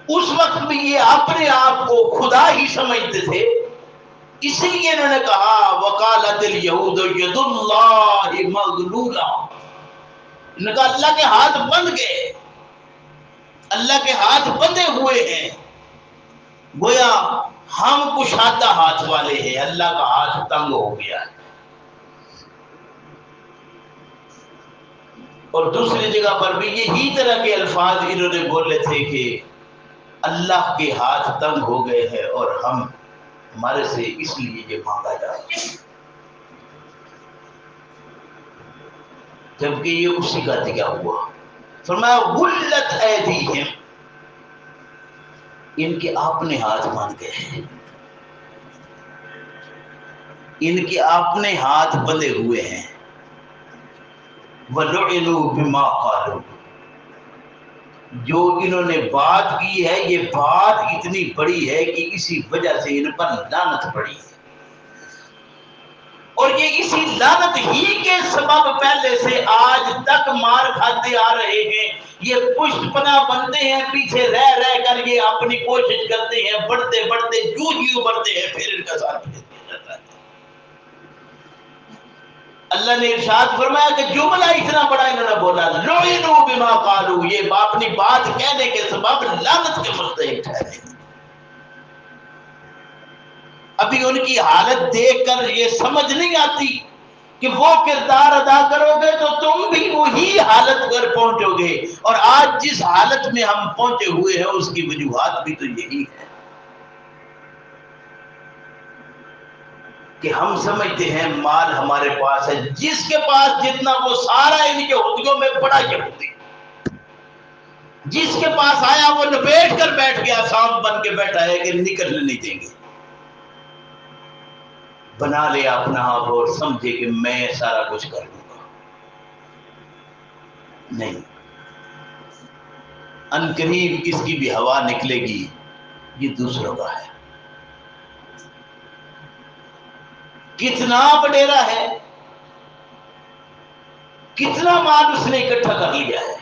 اس وقت بھی یہ اپنے آپ کو خدا ہی سمجھتے تھے، اسی لیے انہوں نے کہا وقالت الیہود ید اللہ مغلولہ، انہوں نے کہا اللہ کے ہاتھ بند گئے، اللہ کے ہاتھ بندے ہوئے ہیں، گویا ہم کشادہ ہاتھ والے ہیں، اللہ کا ہاتھ تنگ ہو گیا ہے۔ اور دوسری جگہ پر بھی یہی طرح کے الفاظ انہوں نے بولے تھے کہ اللہ کے ہاتھ تنگ ہو گئے ہیں اور ہمارے سے اس لیے یہ مانگا جا رہا ہے، جبکہ یہ اسی کا دیا ہوا۔ فرمایا غلت ایدیہم، ان کے اپنے ہاتھ مان گئے ہیں، ان کے اپنے ہاتھ بندے ہوئے ہیں، وَلُعِنُوا بِمَا قَالُوا، جو انہوں نے بات کی ہے یہ بات اتنی بڑی ہے کہ اسی وجہ سے ان پر لعنت پڑی ہے، اور یہ اسی لعنت ہی کے سبب پہلے سے آج تک مار کھاتے آ رہے ہیں، یہ پشت پناہ بنتے ہیں، پیچھے رہ رہ کر یہ اپنی کوشش کرتے ہیں، بڑھتے بڑھتے جو ہی ابھرتے ہیں پھر ان کا ساتھ دیا جاتا ہے۔ اللہ نے ارشاد فرمایا کہ جملہ اتنا بڑا انہوں نے بولا لعنوا بما قالوا، یہ اپنی بات کہنے کے سبب لعنت کے مستحق ٹھہرے۔ ابھی ان کی حالت دیکھ کر یہ سمجھ نہیں آتی کہ وہ کردار ادا کرو گے تو تم بھی وہی حالت پر پہنچو گے، اور آج جس حالت میں ہم پہنچے ہوئے ہیں اس کی وجوہات بھی تو یہی ہے کہ ہم سمجھتے ہیں مال ہمارے پاس ہے، جس کے پاس جتنا وہ سارا ان یہودیوں میں بڑا یہودی، جس کے پاس آیا وہ لپیٹ کر بیٹھ گیا، سانپ بن کے بیٹھا ہے کہ نکلنے نہیں دیں گے، بنا لیا اپنا آپ اور سمجھے کہ میں سارا کچھ کر لوں گا۔ نہیں، ان قریب اس کی بھی ہوا نکلے گی، یہ دوسروں کا ہے۔ کتنا بڈیرا ہے، کتنا مال اس نے اکٹھا کر لیا ہے،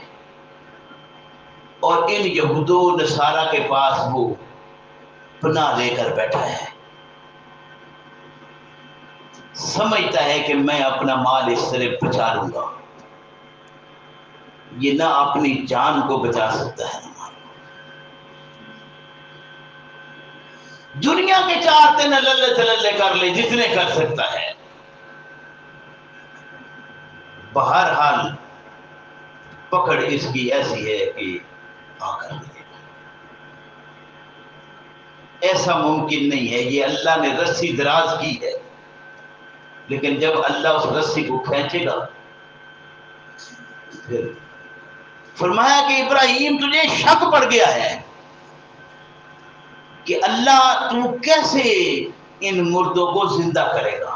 اور ان یہود و نصارہ کے پاس وہ پناہ لے کر بیٹھا ہے، سمجھتا ہے کہ میں اپنا مال اس طرح بچا لوں گا، یہ نہ اپنی جان کو بچا سکتا ہے نہ مال کو۔ دنیا کے چار دن للے تللے کر لے جتنے کر سکتا ہے، بہرحال پکڑ اس کی ایسی ہے کہ کر لے، ایسا ممکن نہیں ہے۔ یہ اللہ نے رسی دراز کی ہے، لیکن جب اللہ اس رسی کو کھینچے گا پھر فرمایا کہ ابراہیم تجھے شک پڑ گیا ہے کہ اللہ تو کیسے ان مردوں کو زندہ کرے گا،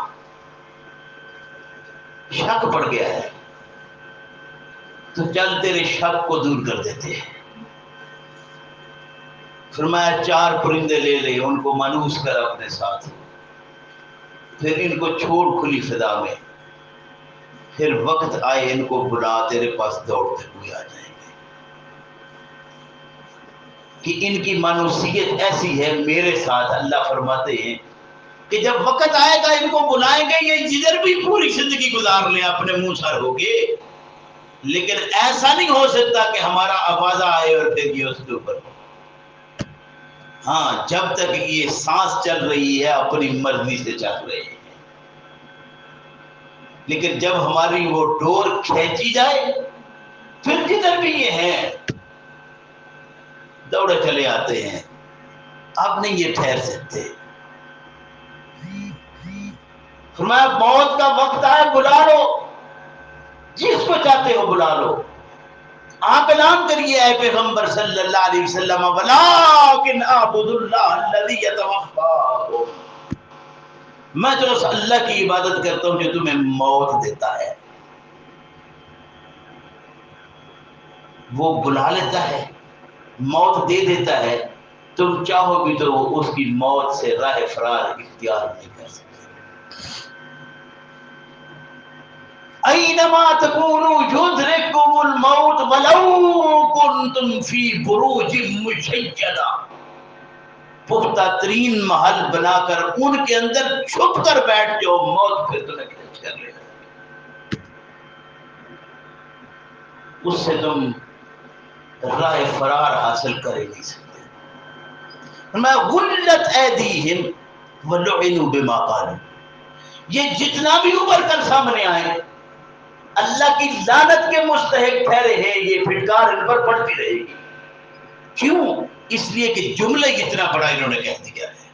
شک پڑ گیا ہے، تو چل تیرے شک کو دور کر دیتے ہیں۔ فرمایا 4 پرندے لے لے، ان کو مانوس کر اپنے ساتھ، پھر ان کو چھوڑ کھلی فضا میں، پھر وقت آئے ان کو بلا، تیرے پاس دوڑتے ہوئے آ جائیں گے، کہ ان کی مانوسیت ایسی ہے میرے ساتھ۔ اللہ فرماتے ہیں کہ جب وقت آئے گا ان کو بلائیں گے، یہ جدھر بھی پوری زندگی گزار لیں اپنے منہ سر ہو گے، لیکن ایسا نہیں ہو سکتا کہ ہمارا آوازہ آئے اور پھر یہ اس کے اوپر ہو۔ ہاں، جب تک یہ سانس چل رہی ہے اپنی مرضی سے چل رہے ہیں، لیکن جب ہماری وہ ڈور کھینچی جائے پھر جدھر بھی یہ ہیں دوڑے چلے آتے ہیں. آپ نہیں یہ ٹھہر سکتے. فرمایا موت کا وقت آئے بلا لو، جس کو چاہتے ہو بلا لو. آپ اعلان کریے اے پیغمبر صلی اللہ علیہ وسلم ولیکن اعبد اللہ الذی یتوفاکم، میں تو اس اللہ کی عبادت کرتا ہوں جو تمہیں موت دیتا ہے. وہ بلا لیتا ہے، موت دے دیتا ہے، تم چاہو بھی تو اس کی موت سے راہ فرار اختیار نہیں کر سکتے. اینما تکونوا یدرککم الموت ولو کنتم فی بروج مشیدہ. پختہ ترین محل بنا کر ان کے اندر چھپ کر بیٹھ جاؤ، موت پھر تمہیں کھینچ کر لے گا. اس سے تم راہ فرار حاصل کر ہی نہیں سکتے. میں غلت ایدیہم ولعنوا بما قالوا، یہ جتنا بھی ابھر کر سامنے آئے اللہ کی لعنت کے مستحق ٹھہرے ہیں، یہ پھٹکار ان پر پڑتی رہے گی. کیوں؟ اس لیے کہ جملے کتنا بڑا انہوں نے کہہ دیا ہے.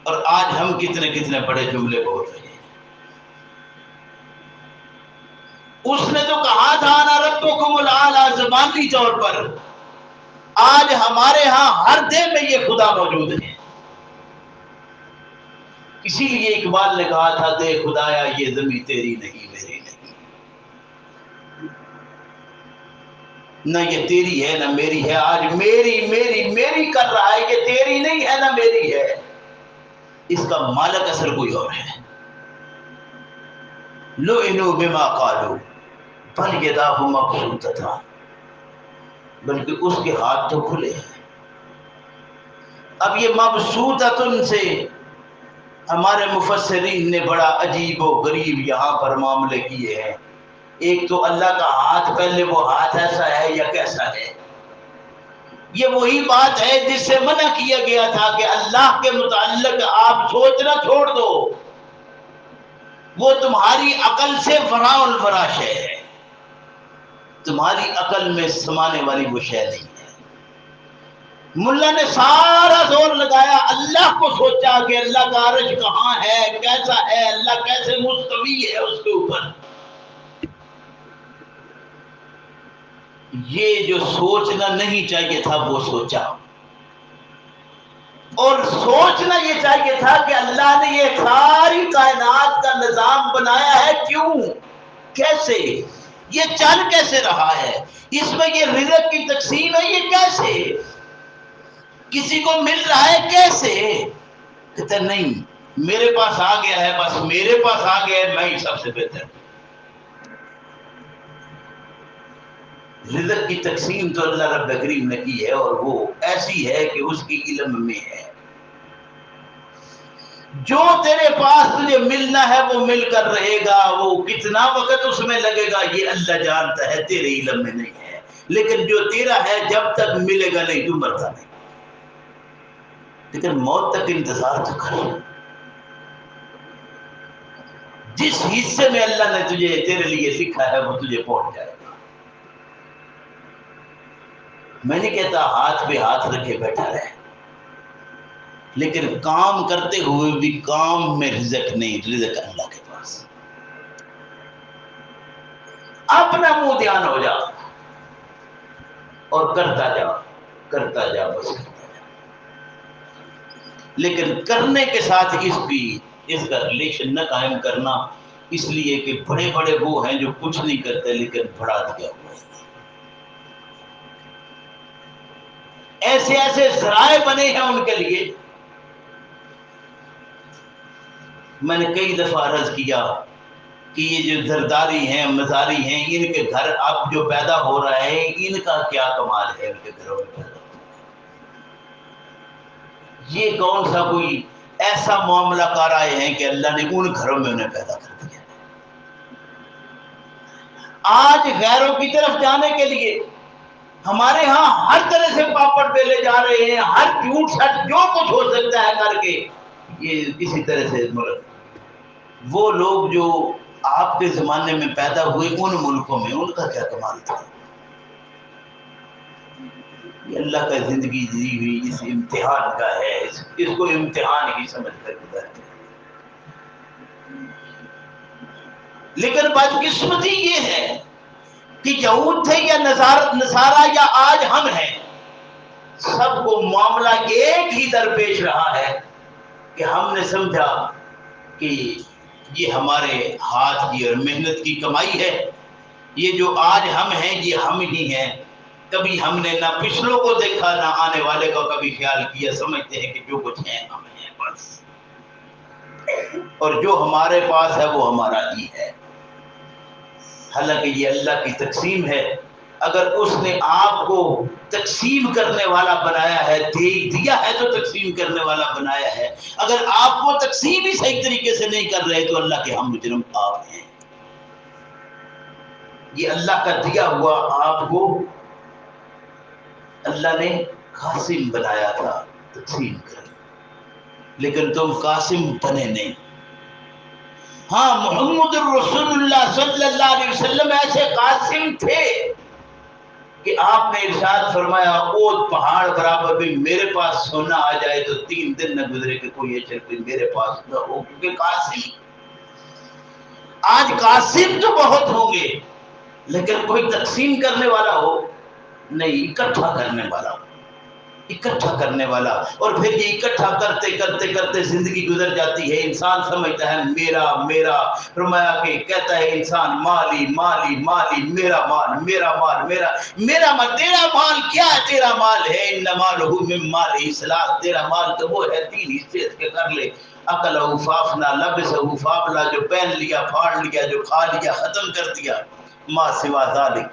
اور آج ہم کتنے کتنے بڑے جملے بول رہے ہیں. اس نے تو کہا تھا انا ربکم الاعلی زبانی طور پر، آج ہمارے ہاں ہر دل میں یہ خدا موجود ہے. اسی لیے اقبال نے کہا تھا دے خدایا یہ زمیں تیری نہیں میری نہیں، نہ یہ تیری ہے نہ میری ہے. آج میری میری میری کر رہا ہے، یہ تیری نہیں ہے نہ میری ہے. اس کا مالک اصل کوئی اور ہے. لعنوا بما قالوا بل یداہ مبسوطتان، بلکہ اس کے ہاتھ تو کھلے ہیں. اب یہ مبسوطتن سے ہمارے مفسرین نے بڑا عجیب و غریب یہاں پر معاملے کیے ہیں. ایک تو اللہ کا ہاتھ، پہلے وہ ہاتھ ایسا ہے یا کیسا ہے؟ یہ وہی بات ہے جس سے منع کیا گیا تھا کہ اللہ کے متعلق آپ سوچنا چھوڑ دو، وہ تمہاری عقل سے وراء الورا شے ہے، تمہاری عقل میں سمانے والی وہ شے نہیں ہے. ملا نے سارا زور لگایا، اللہ کو سوچا کہ اللہ کا عرش کہاں ہے، کیسا ہے، اللہ کیسے مستوی ہے اس کے اوپر. یہ جو سوچنا نہیں چاہیے تھا وہ سوچا، اور سوچنا یہ چاہیے تھا کہ اللہ نے یہ ساری کائنات کا نظام بنایا ہے کیوں، کیسے، یہ چل کیسے رہا ہے، اس میں یہ رزق کی تقسیم ہے یہ کیسے، کسی کو مل رہا ہے کیسے. کہتے نہیں میرے پاس آ گیا ہے، بس میرے پاس آ گیا ہے، میں ہی سب سے بہتر. رزق کی تقسیم تو اللہ رب کریم نے کی ہے، اور وہ ایسی ہے کہ اس کی علم میں ہے. جو تیرے پاس تجھے ملنا ہے وہ مل کر رہے گا، وہ کتنا وقت اس میں لگے گا یہ اللہ جانتا ہے، تیرے علم میں نہیں ہے. لیکن جو تیرا ہے جب تک ملے گا نہیں تو مرتا نہیں. لیکن موت تک انتظار تو کر، جس حصے میں اللہ نے تجھے تیرے لیے لکھا ہے وہ تجھے پہنچ جائے گا. میں نہیں کہتا ہاتھ پہ ہاتھ رکھے بیٹھا رہے، لیکن کام کرتے ہوئے بھی کام میں رزق نہیں، رزق اللہ کے پاس. اپنا منہ دھیان ہو جا اور کرتا جا کرتا جا، بس کرتا جا. لیکن کرنے کے ساتھ اس کا ریلیشن نہ قائم کرنا، اس لیے کہ بڑے بڑے وہ ہیں جو کچھ نہیں کرتے لیکن بڑھا دیا ہوا ہے. ایسے ایسے ذرائع بنے ہیں ان کے لیے. میں نے کئی دفعہ عرض کیا کہ یہ جو زرداری ہیں مزاری ہیں، ان کے گھر اب جو پیدا ہو رہے ہیں ان کا کیا کمال ہے، ان کے گھروں میں پیدا. یہ کون سا کوئی ایسا معاملہ کر آئے ہیں کہ اللہ نے ان گھروں میں انہیں پیدا کر دیا. آج غیروں کی طرف جانے کے لیے ہمارے ہاں ہر طرح سے پاپڑ بیلے جا رہے ہیں، ہر جھوٹ سچ جو کچھ ہو سکتا ہے کر کے یہ کسی طرح سے ملک وہ لوگ جو آپ کے زمانے میں پیدا ہوئے ان ملکوں میں، ان کا کیا کمال تھا؟ یہ اللہ کا زندگی دی ہوئی اس امتحان کا ہے، اس کو امتحان ہی سمجھ کر گزارتے ہیں۔ لیکن بدقسمتی یہ ہے کہ یہود تھے یا نصارہ یا آج ہم ہیں، سب کو معاملہ ایک ہی درپیش رہا ہے کہ ہم نے سمجھا کہ یہ ہمارے ہاتھ کی اور محنت کی کمائی ہے، یہ جو آج ہم ہیں یہ ہم ہی ہیں۔ کبھی ہم نے نہ پچھلوں کو دیکھا نہ آنے والے کو کبھی خیال کیا، سمجھتے ہیں کہ جو کچھ ہے ہم ہیں بس، اور جو ہمارے پاس ہے وہ ہمارا ہی ہے۔ حالانکہ یہ اللہ کی تقسیم ہے۔ اگر اس نے آپ کو تقسیم کرنے والا بنایا ہے، دیا ہے تو تقسیم کرنے والا بنایا ہے، اگر آپ کو تقسیم ہی صحیح طریقے سے نہیں کر رہے تو اللہ کے ہم مجرم آپ ہیں۔ یہ اللہ کا دیا ہوا آپ کو اللہ نے قاسم بنایا تھا تقسیم کر، لیکن تم قاسم بنے نہیں۔ ہاں، محمد الرسول اللہ صلی اللہ علیہ وسلم ایسے قاسم تھے کہ آپ نے ارشاد فرمایا اوت پہاڑ برابر بھی میرے پاس سونا آ جائے تو 3 دن نہ گزرے کہ کوئی اجر کوئی میرے پاس نہ ہو، کیونکہ قاسم، آج قاسم تو بہت ہوں گے لیکن کوئی تقسیم کرنے والا ہو نہیں، اکٹھا کرنے والا ہو، اکٹھا کرنے والا۔ اور پھر یہ اکٹھا کرتے کرتے کرتے زندگی گزر جاتی ہے، انسان سمجھتا ہے میرا میرا، فرمایا کہ کہتا ہے انسان مالی مالی مالی، میرا مال میرا مال میرا میرا مال۔ تیرا مال کیا ہے؟ تیرا مال ہے ان مالہ من مالہ ثلاث، تیرا مال تو وہ ہے 3 حصے اس کے کر لے، اکلہ فافنا لبسہ فافلا، جو پہن لیا پھاڑ لیا، جو کھا لیا ختم کر دیا، ما سوا ذالک،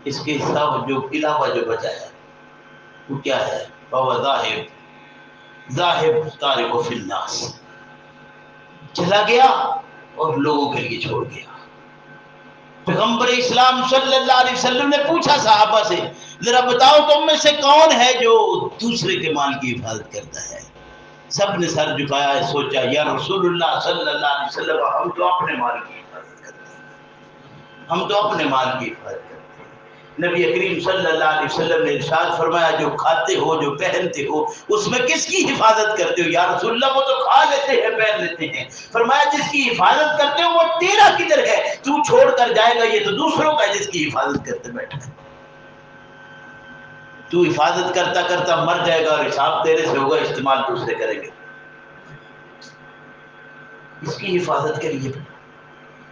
اس کے سب جو علاوہ جو بچا ہے وہ کیا ہے؟ بابا ذاہب تارک فی الناس، چلا گیا اور لوگوں کے لیے چھوڑ گیا۔ پیغمبر اسلام صلی اللہ علیہ وسلم نے پوچھا صحابہ سے، ذرا بتاؤ تم میں سے کون ہے جو دوسرے کے مال کی حفاظت کرتا ہے؟ سب نے سر جھکایا، سوچا یا رسول اللہ صلی اللہ علیہ وسلم ہم تو اپنے مال کی حفاظت کرتے ہیں، ہم تو اپنے مال کی حفاظت کرتے ہیں۔ نبی کریم صلی اللہ علیہ وسلم نے ارشاد فرمایا جو کھاتے ہو جو پہنتے ہو اس میں کس کی حفاظت کرتے ہو؟ یا رسول اللہ وہ تو کھا لیتے ہیں پہن لیتے ہیں۔ فرمایا جس کی حفاظت کرتے ہو وہ تیرا کدھر ہے؟ تو چھوڑ کر جائے گا، یہ تو دوسروں کا ہے جس کی حفاظت کرتے بیٹھا ہے۔ تو حفاظت کرتا کرتا مر جائے گا اور حساب تیرے سے ہوگا، استعمال دوسرے کریں گے۔ اس کی حفاظت کے لیے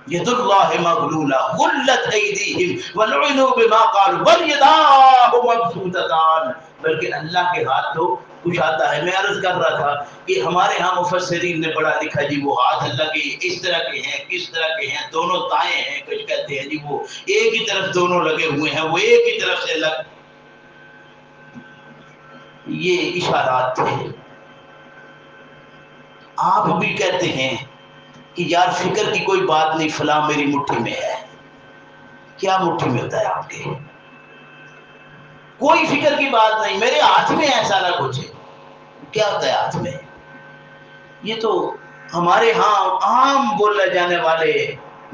ید اللہ مغلولہ غلت ایدیہم ولعنوا بما قالوا بل یداہ مبسوطتان، بلکہ اللہ کے ہاتھ تو کشادہ ہے۔ میں عرض کر رہا تھا کہ ہمارے ہاں مفسرین نے بڑا لکھا جی وہ ہاتھ اللہ کے اس طرح کے ہیں، کس طرح کے ہیں، دونوں دائیں ہیں، کچھ کہتے ہیں جی وہ ایک ہی طرف دونوں لگے ہوئے ہیں، وہ ایک ہی طرف سے لگ، یہ اشارات تھے۔ آپ بھی کہتے ہیں کہ یار فکر کی کوئی بات نہیں، فلاں میری مٹھی میں ہے۔ کیا مٹھی میں ہوتا ہے آپ کے؟ کوئی فکر کی بات نہیں، میرے ہاتھ میں ہے سارا کچھ۔ کیا ہوتا ہے ہاتھ میں؟ یہ تو ہمارے ہاں عام بولے جانے والے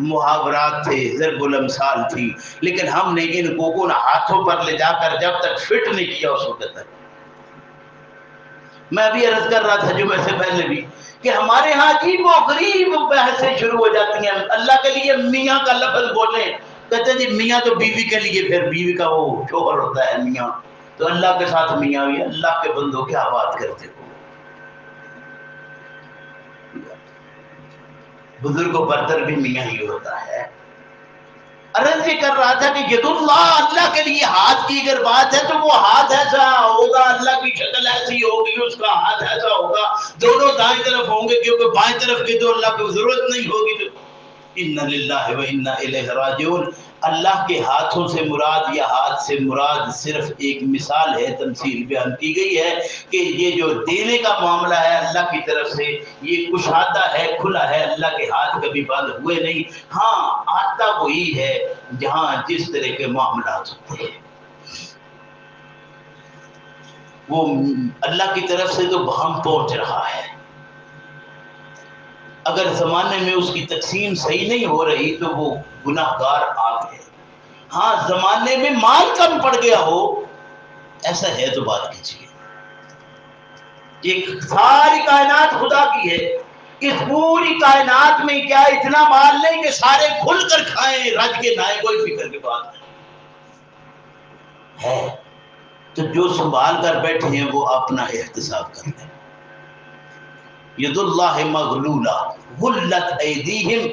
محاورات تھے، ضرب الامثال تھی، لیکن ہم نے ان کو ان ہاتھوں پر لے جا کر جب تک فٹ نہیں کیا اس وقت تک۔ میں بھی عرض کر رہا تھا جمعے سے پہلے بھی کہ ہمارے ہاں عجیب و غریب بحثیں شروع ہو جاتی ہیں۔ اللہ کے لیے میاں کا لفظ بولیں، کہتے ہیں جی میاں تو بیوی کے لیے، پھر بیوی کا وہ شوہر ہوتا ہے میاں، تو اللہ کے ساتھ میاں بھی۔ اللہ کے بندوں کیا بات کرتے ہو؟ بزرگوں برتر بھی میاں ہی ہوتا ہے۔ عرض یہ کر رہا تھا کہ ید اللہ، اللہ کے لیے ہاتھ کی اگر بات ہے تو وہ ہاتھ ایسا ہوگا، اللہ کی شکل ایسی ہوگی، اس کا ہاتھ ایسا ہوگا، دونوں دائیں طرف ہوں گے کیونکہ بائیں طرف کی تو اللہ کو ضرورت نہیں ہوگی۔ تو اِنَّ لِلَّهِ وَإِنَّا إِلَيْهِ رَاجِعُونَ، اللہ کے ہاتھوں سے مراد یا ہاتھ سے مراد صرف ایک مثال ہے، تمثیل بیان کی گئی ہے کہ یہ جو دینے کا معاملہ ہے اللہ کی طرف سے یہ کشادہ ہے، کھلا ہے، اللہ کے ہاتھ کبھی بند ہوئے نہیں۔ ہاں آتا وہی ہے جہاں جس طرح کے معاملات ہوتے ہیں، وہ اللہ کی طرف سے تو ہم پہنچ رہا ہے۔ اگر زمانے میں اس کی تقسیم صحیح نہیں ہو رہی تو وہ گناہ گار آگ ہے. ہاں زمانے میں مال کم پڑ گیا ہو ایسا ہے تو بات کیجیے. یہ ساری کائنات خدا کی ہے. اس پوری کائنات میں کیا اتنا مال نہیں کہ سارے کھل کر کھائیں رج کے نہائیں؟ کوئی فکر کی بات نہیں ہے. تو جو سنبھال کر بیٹھے ہیں وہ اپنا احتساب کر لیں. ید اللہ مغلولہ غلت ایدیہم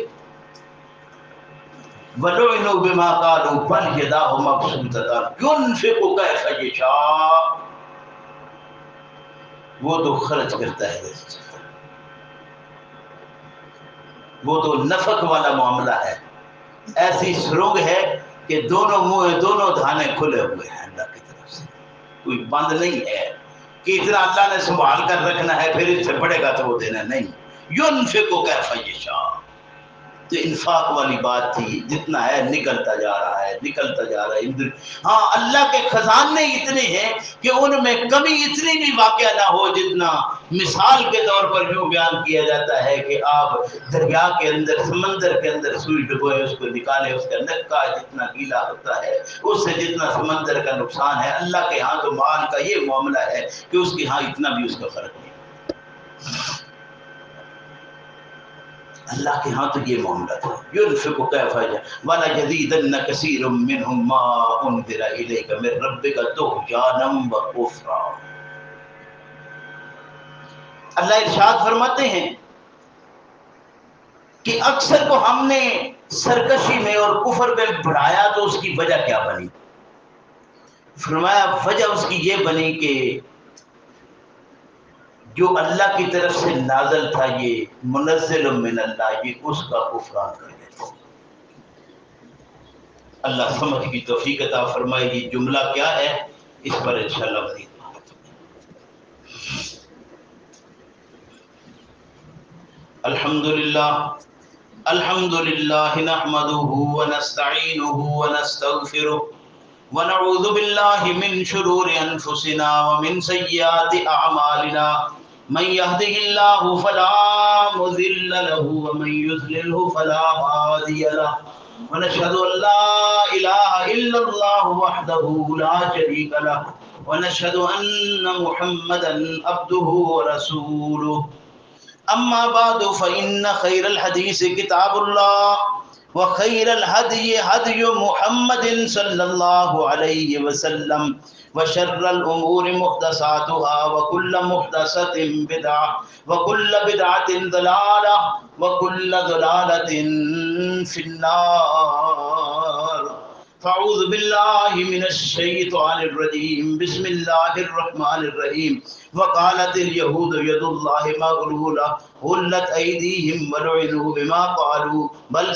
وَلُعِنُوا بِمَا قَالُوا بَلْ يَدَاهُ مَبْسُوطَتَانِ يُنْفِقُ كَيْفَ يَشَاءُ. وہ تو خرچ کرتا ہے، وہ تو نفق والا معاملہ ہے. ایسی سرنگ ہے کہ دونوں منہ دونوں دھانے کھلے ہوئے ہیں اللہ کی طرف سے، کوئی بند نہیں ہے کہ اتنا اللہ نے سنبھال کر رکھنا ہے پھر اس سے بڑھے گا تو وہ دینا نہیں. يُنْفِقُ كَيْفَ يَشَاءُ. تو انفاق والی بات تھی. جتنا ہے نکلتا جا رہا ہے، نکلتا جا رہا ہے. ہاں اللہ کے خزانے اتنے ہیں کہ ان میں کمی اتنی بھی واقع نہ ہو جتنا مثال کے طور پر یوں بیان کیا جاتا ہے کہ آپ دریا کے اندر سمندر کے اندر سوئی ڈبوئے اس کو نکالے، اس کا نکا جتنا گیلا ہوتا ہے اس سے جتنا سمندر کا نقصان ہے. اللہ کے ہاں تو مال کا یہ معاملہ ہے کہ اس کے ہاں اتنا بھی اس کا فرق نہیں. اللہ کے ہاں تو یہ معاملہ تھا. يُنْفِقُ كَيْفَ يَشَاءُ وَلَيَزِيدَنَّ كَثِيرٌ مِّنْهُم مَّا أُنزِلَ إِلَيْكَ مِن رَّبِّكَ طُغْيَانًا وَكُفْرًا. اللہ ارشاد فرماتے ہیں کہ اکثر کو ہم نے سرکشی میں اور کفر میں بڑھایا تو اس کی وجہ کیا بنی؟ فرمایا وجہ اس کی یہ بنی کہ جو اللہ کی طرف سے نازل تھا یہ منزل من اللہ، یہ اس کا کفران کر دیتے. اللہ سمجھ کی توفیق عطا فرمائے. یہ جملہ کیا ہے اس پر انشاءاللہ مزید بات. الحمدللہ نحمده ونستعینه ونستغفره ونعوذ باللہ من شرور انفسنا ومن سیئات اعمالنا من يهده الله فلا مضل له ومن يضلل فلا هادي له ونشهد ان لا اله الا الله وحده لا شريك له ونشهد ان محمدا عبده ورسوله. اما بعد فان خير الحديث كتاب الله وخير الهدي هدي محمد صلى الله عليه وسلم وشر الأمور محدثاتها وكل محدثة بدعة وكل بدعة ضلالة وكل ضلالة في النار. فاعوذ باللہ من الشیطان الرجیم. بسم اللہ الرحمن الرحیم. وقالت اليہود ید اللہ مغلولہ غلت ایدیہم ولعنوا بما قالوا بل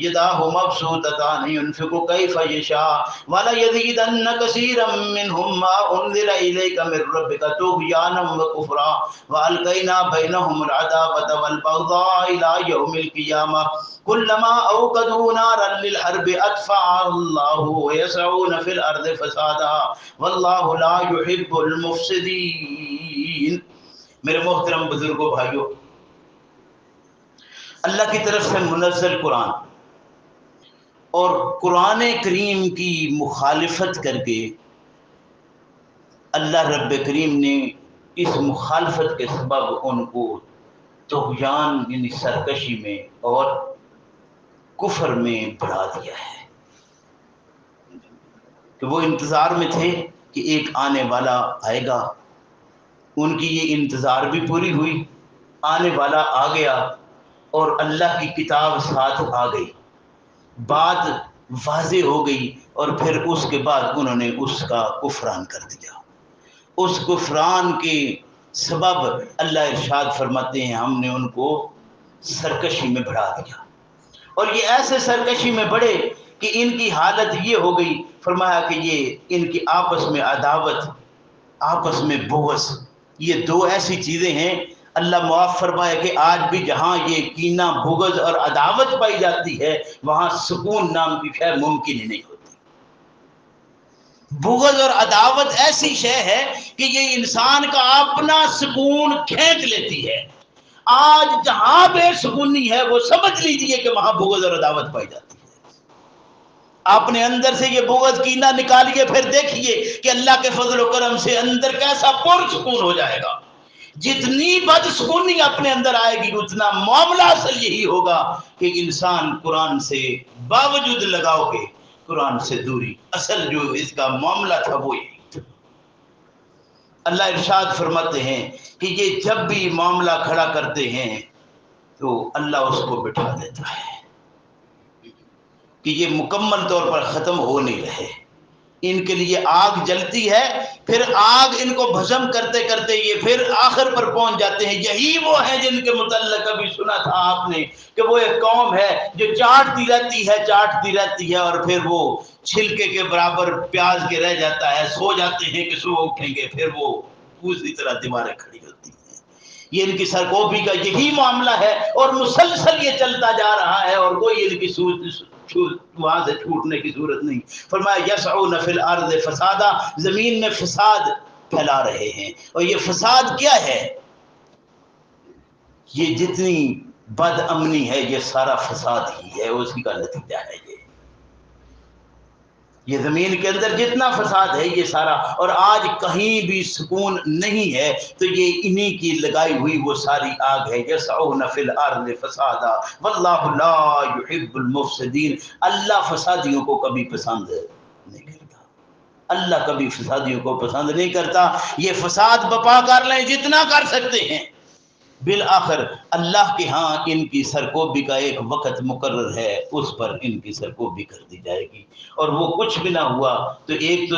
یداہ مبسوطتان ينفق کیف یشاء وليزیدن کثیرا منہم ما انزل الیک من ربک طغیانا وکفرا والقینا بینہم العداوۃ والبغضاء الی یوم القیامہ کلما اوقدوا نارا للحرب اطفأها اللہ ويسعون في الارض فسادا واللہ لا يحب المفسدین. میرے محترم بزرگوں بھائیوں، اللہ کی طرف سے منزل قرآن اور قرآن کریم کی مخالفت کر کے اللہ رب کریم نے اس مخالفت کے سبب ان کو طغیان یعنی سرکشی میں اور کفر میں بڑھا دیا ہے. کہ وہ انتظار میں تھے کہ ایک آنے والا آئے گا، ان کی یہ انتظار بھی پوری ہوئی، آنے والا آ گیا اور اللہ کی کتاب ساتھ آ گئی، بات واضح ہو گئی اور پھر اس کے بعد انہوں نے اس کا کفران کر دیا. اس کفران کے سبب اللہ ارشاد فرماتے ہیں ہم نے ان کو سرکشی میں بڑھا دیا. اور یہ ایسے سرکشی میں بڑھے کہ ان کی حالت یہ ہو گئی، فرمایا کہ یہ ان کی آپس میں عداوت، آپس میں بغض، یہ دو ایسی چیزیں ہیں. اللہ معاف فرمائے کہ آج بھی جہاں یہ کینہ، بغض اور عداوت پائی جاتی ہے وہاں سکون نام کی شے ممکن ہی نہیں ہوتی. بغض اور عداوت ایسی شے ہے کہ یہ انسان کا اپنا سکون کھینچ لیتی ہے. آج جہاں بے سکونی ہے وہ سمجھ لیجئے کہ وہاں بغض اور عداوت پائی جاتی ہے۔ اپنے اندر سے یہ بغض کینہ نکالیے، پھر دیکھیے کہ اللہ کے فضل و کرم سے اندر کیسا پرسکون ہو جائے گا۔ جتنی بدسکونی اپنے اندر آئے گی اتنا معاملہ اصل یہی ہوگا کہ انسان قرآن سے باوجود لگاؤ کے قرآن سے دوری، اصل جو اس کا معاملہ تھا وہ یہی تھا۔ اللہ ارشاد فرماتے ہیں کہ یہ جب بھی معاملہ کھڑا کرتے ہیں تو اللہ اس کو بٹھا دیتا ہے کہ یہ مکمل طور پر ختم ہو نہیں رہے، ان کے لیے آگ جلتی ہے، پھر آگ ان کو بھسم کرتے کرتے یہ پھر آخر پر پہنچ جاتے ہیں۔ یہی وہ ہیں جن کے متعلق ابھی سنا تھا آپ نے کہ وہ ایک قوم ہے جو چاٹتی رہتی ہے اور پھر وہ چھلکے کے برابر پیاز کے رہ جاتا ہے، سو جاتے ہیں کہ صبح اٹھیں گے پھر وہ اسی طرح دیواریں کھڑی ہوتی ہیں۔ یہ ان کی سرکوبی کا یہی معاملہ ہے اور مسلسل یہ چلتا جا رہا ہے اور کوئی ان کی وہاں سے چھوٹنے کی صورت نہیں۔ فرمایا یسعون فی الارض فسادا، زمین میں فساد پھیلا رہے ہیں، اور یہ فساد کیا ہے؟ یہ جتنی بد امنی ہے یہ سارا فساد ہی ہے، اسی کا نتیجہ ہے یہ زمین کے اندر جتنا فساد ہے یہ سارا، اور آج کہیں بھی سکون نہیں ہے تو یہ انہی کی لگائی ہوئی وہ ساری آگ ہے۔ یسعون فی الارض فسادا واللہ لا یحب المفسدین، اللہ فسادیوں کو کبھی پسند نہیں کرتا، اللہ کبھی فسادیوں کو پسند نہیں کرتا۔ یہ فساد بپا کر لیں جتنا کر سکتے ہیں، بالآخر اللہ کے ہاں ان کی سرکوبی کا ایک وقت مقرر ہے، اس پر ان کی سرکوبی کر دی جائے گی، اور وہ کچھ بھی نہ ہوا تو ایک تو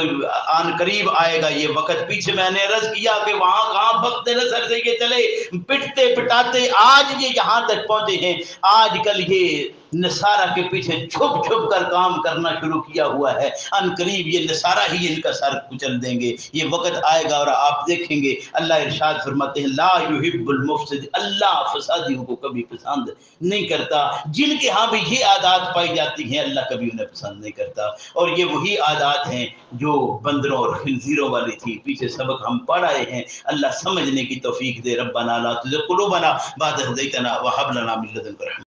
آن قریب آئے گا یہ وقت۔ پیچھے میں نے عرض کیا کہ وہاں کہاں بخت نصر سے یہ چلے پٹتے پٹاتے آج یہ یہاں تک پہنچے ہیں۔ آج کل یہ نصارہ کے پیچھے چھپ چھپ کر کام کرنا شروع کیا ہوا ہے، ان قریب یہ نصارہ ہی ان کا سر کچل دیں گے۔ یہ وقت آئے گا اور آپ دیکھیں گے اللہ ارشاد فرماتے ہیں لا یحب المفسد، اللہ فسادیوں کو کبھی پسند نہیں کرتا۔ جن کے ہاں بھی یہ عادات پائی جاتی ہیں اللہ کبھی انہیں پسند نہیں کرتا، اور یہ وہی عادات ہیں جو بندروں اور خنزیروں والی تھی۔ پیچھے سبق ہم پڑھ آئے ہیں، اللہ سمجھنے کی توفیق دے۔ ربنا لا تزغ قلوبنا بعد إذ هديتنا وهب لنا من لدنك رحمة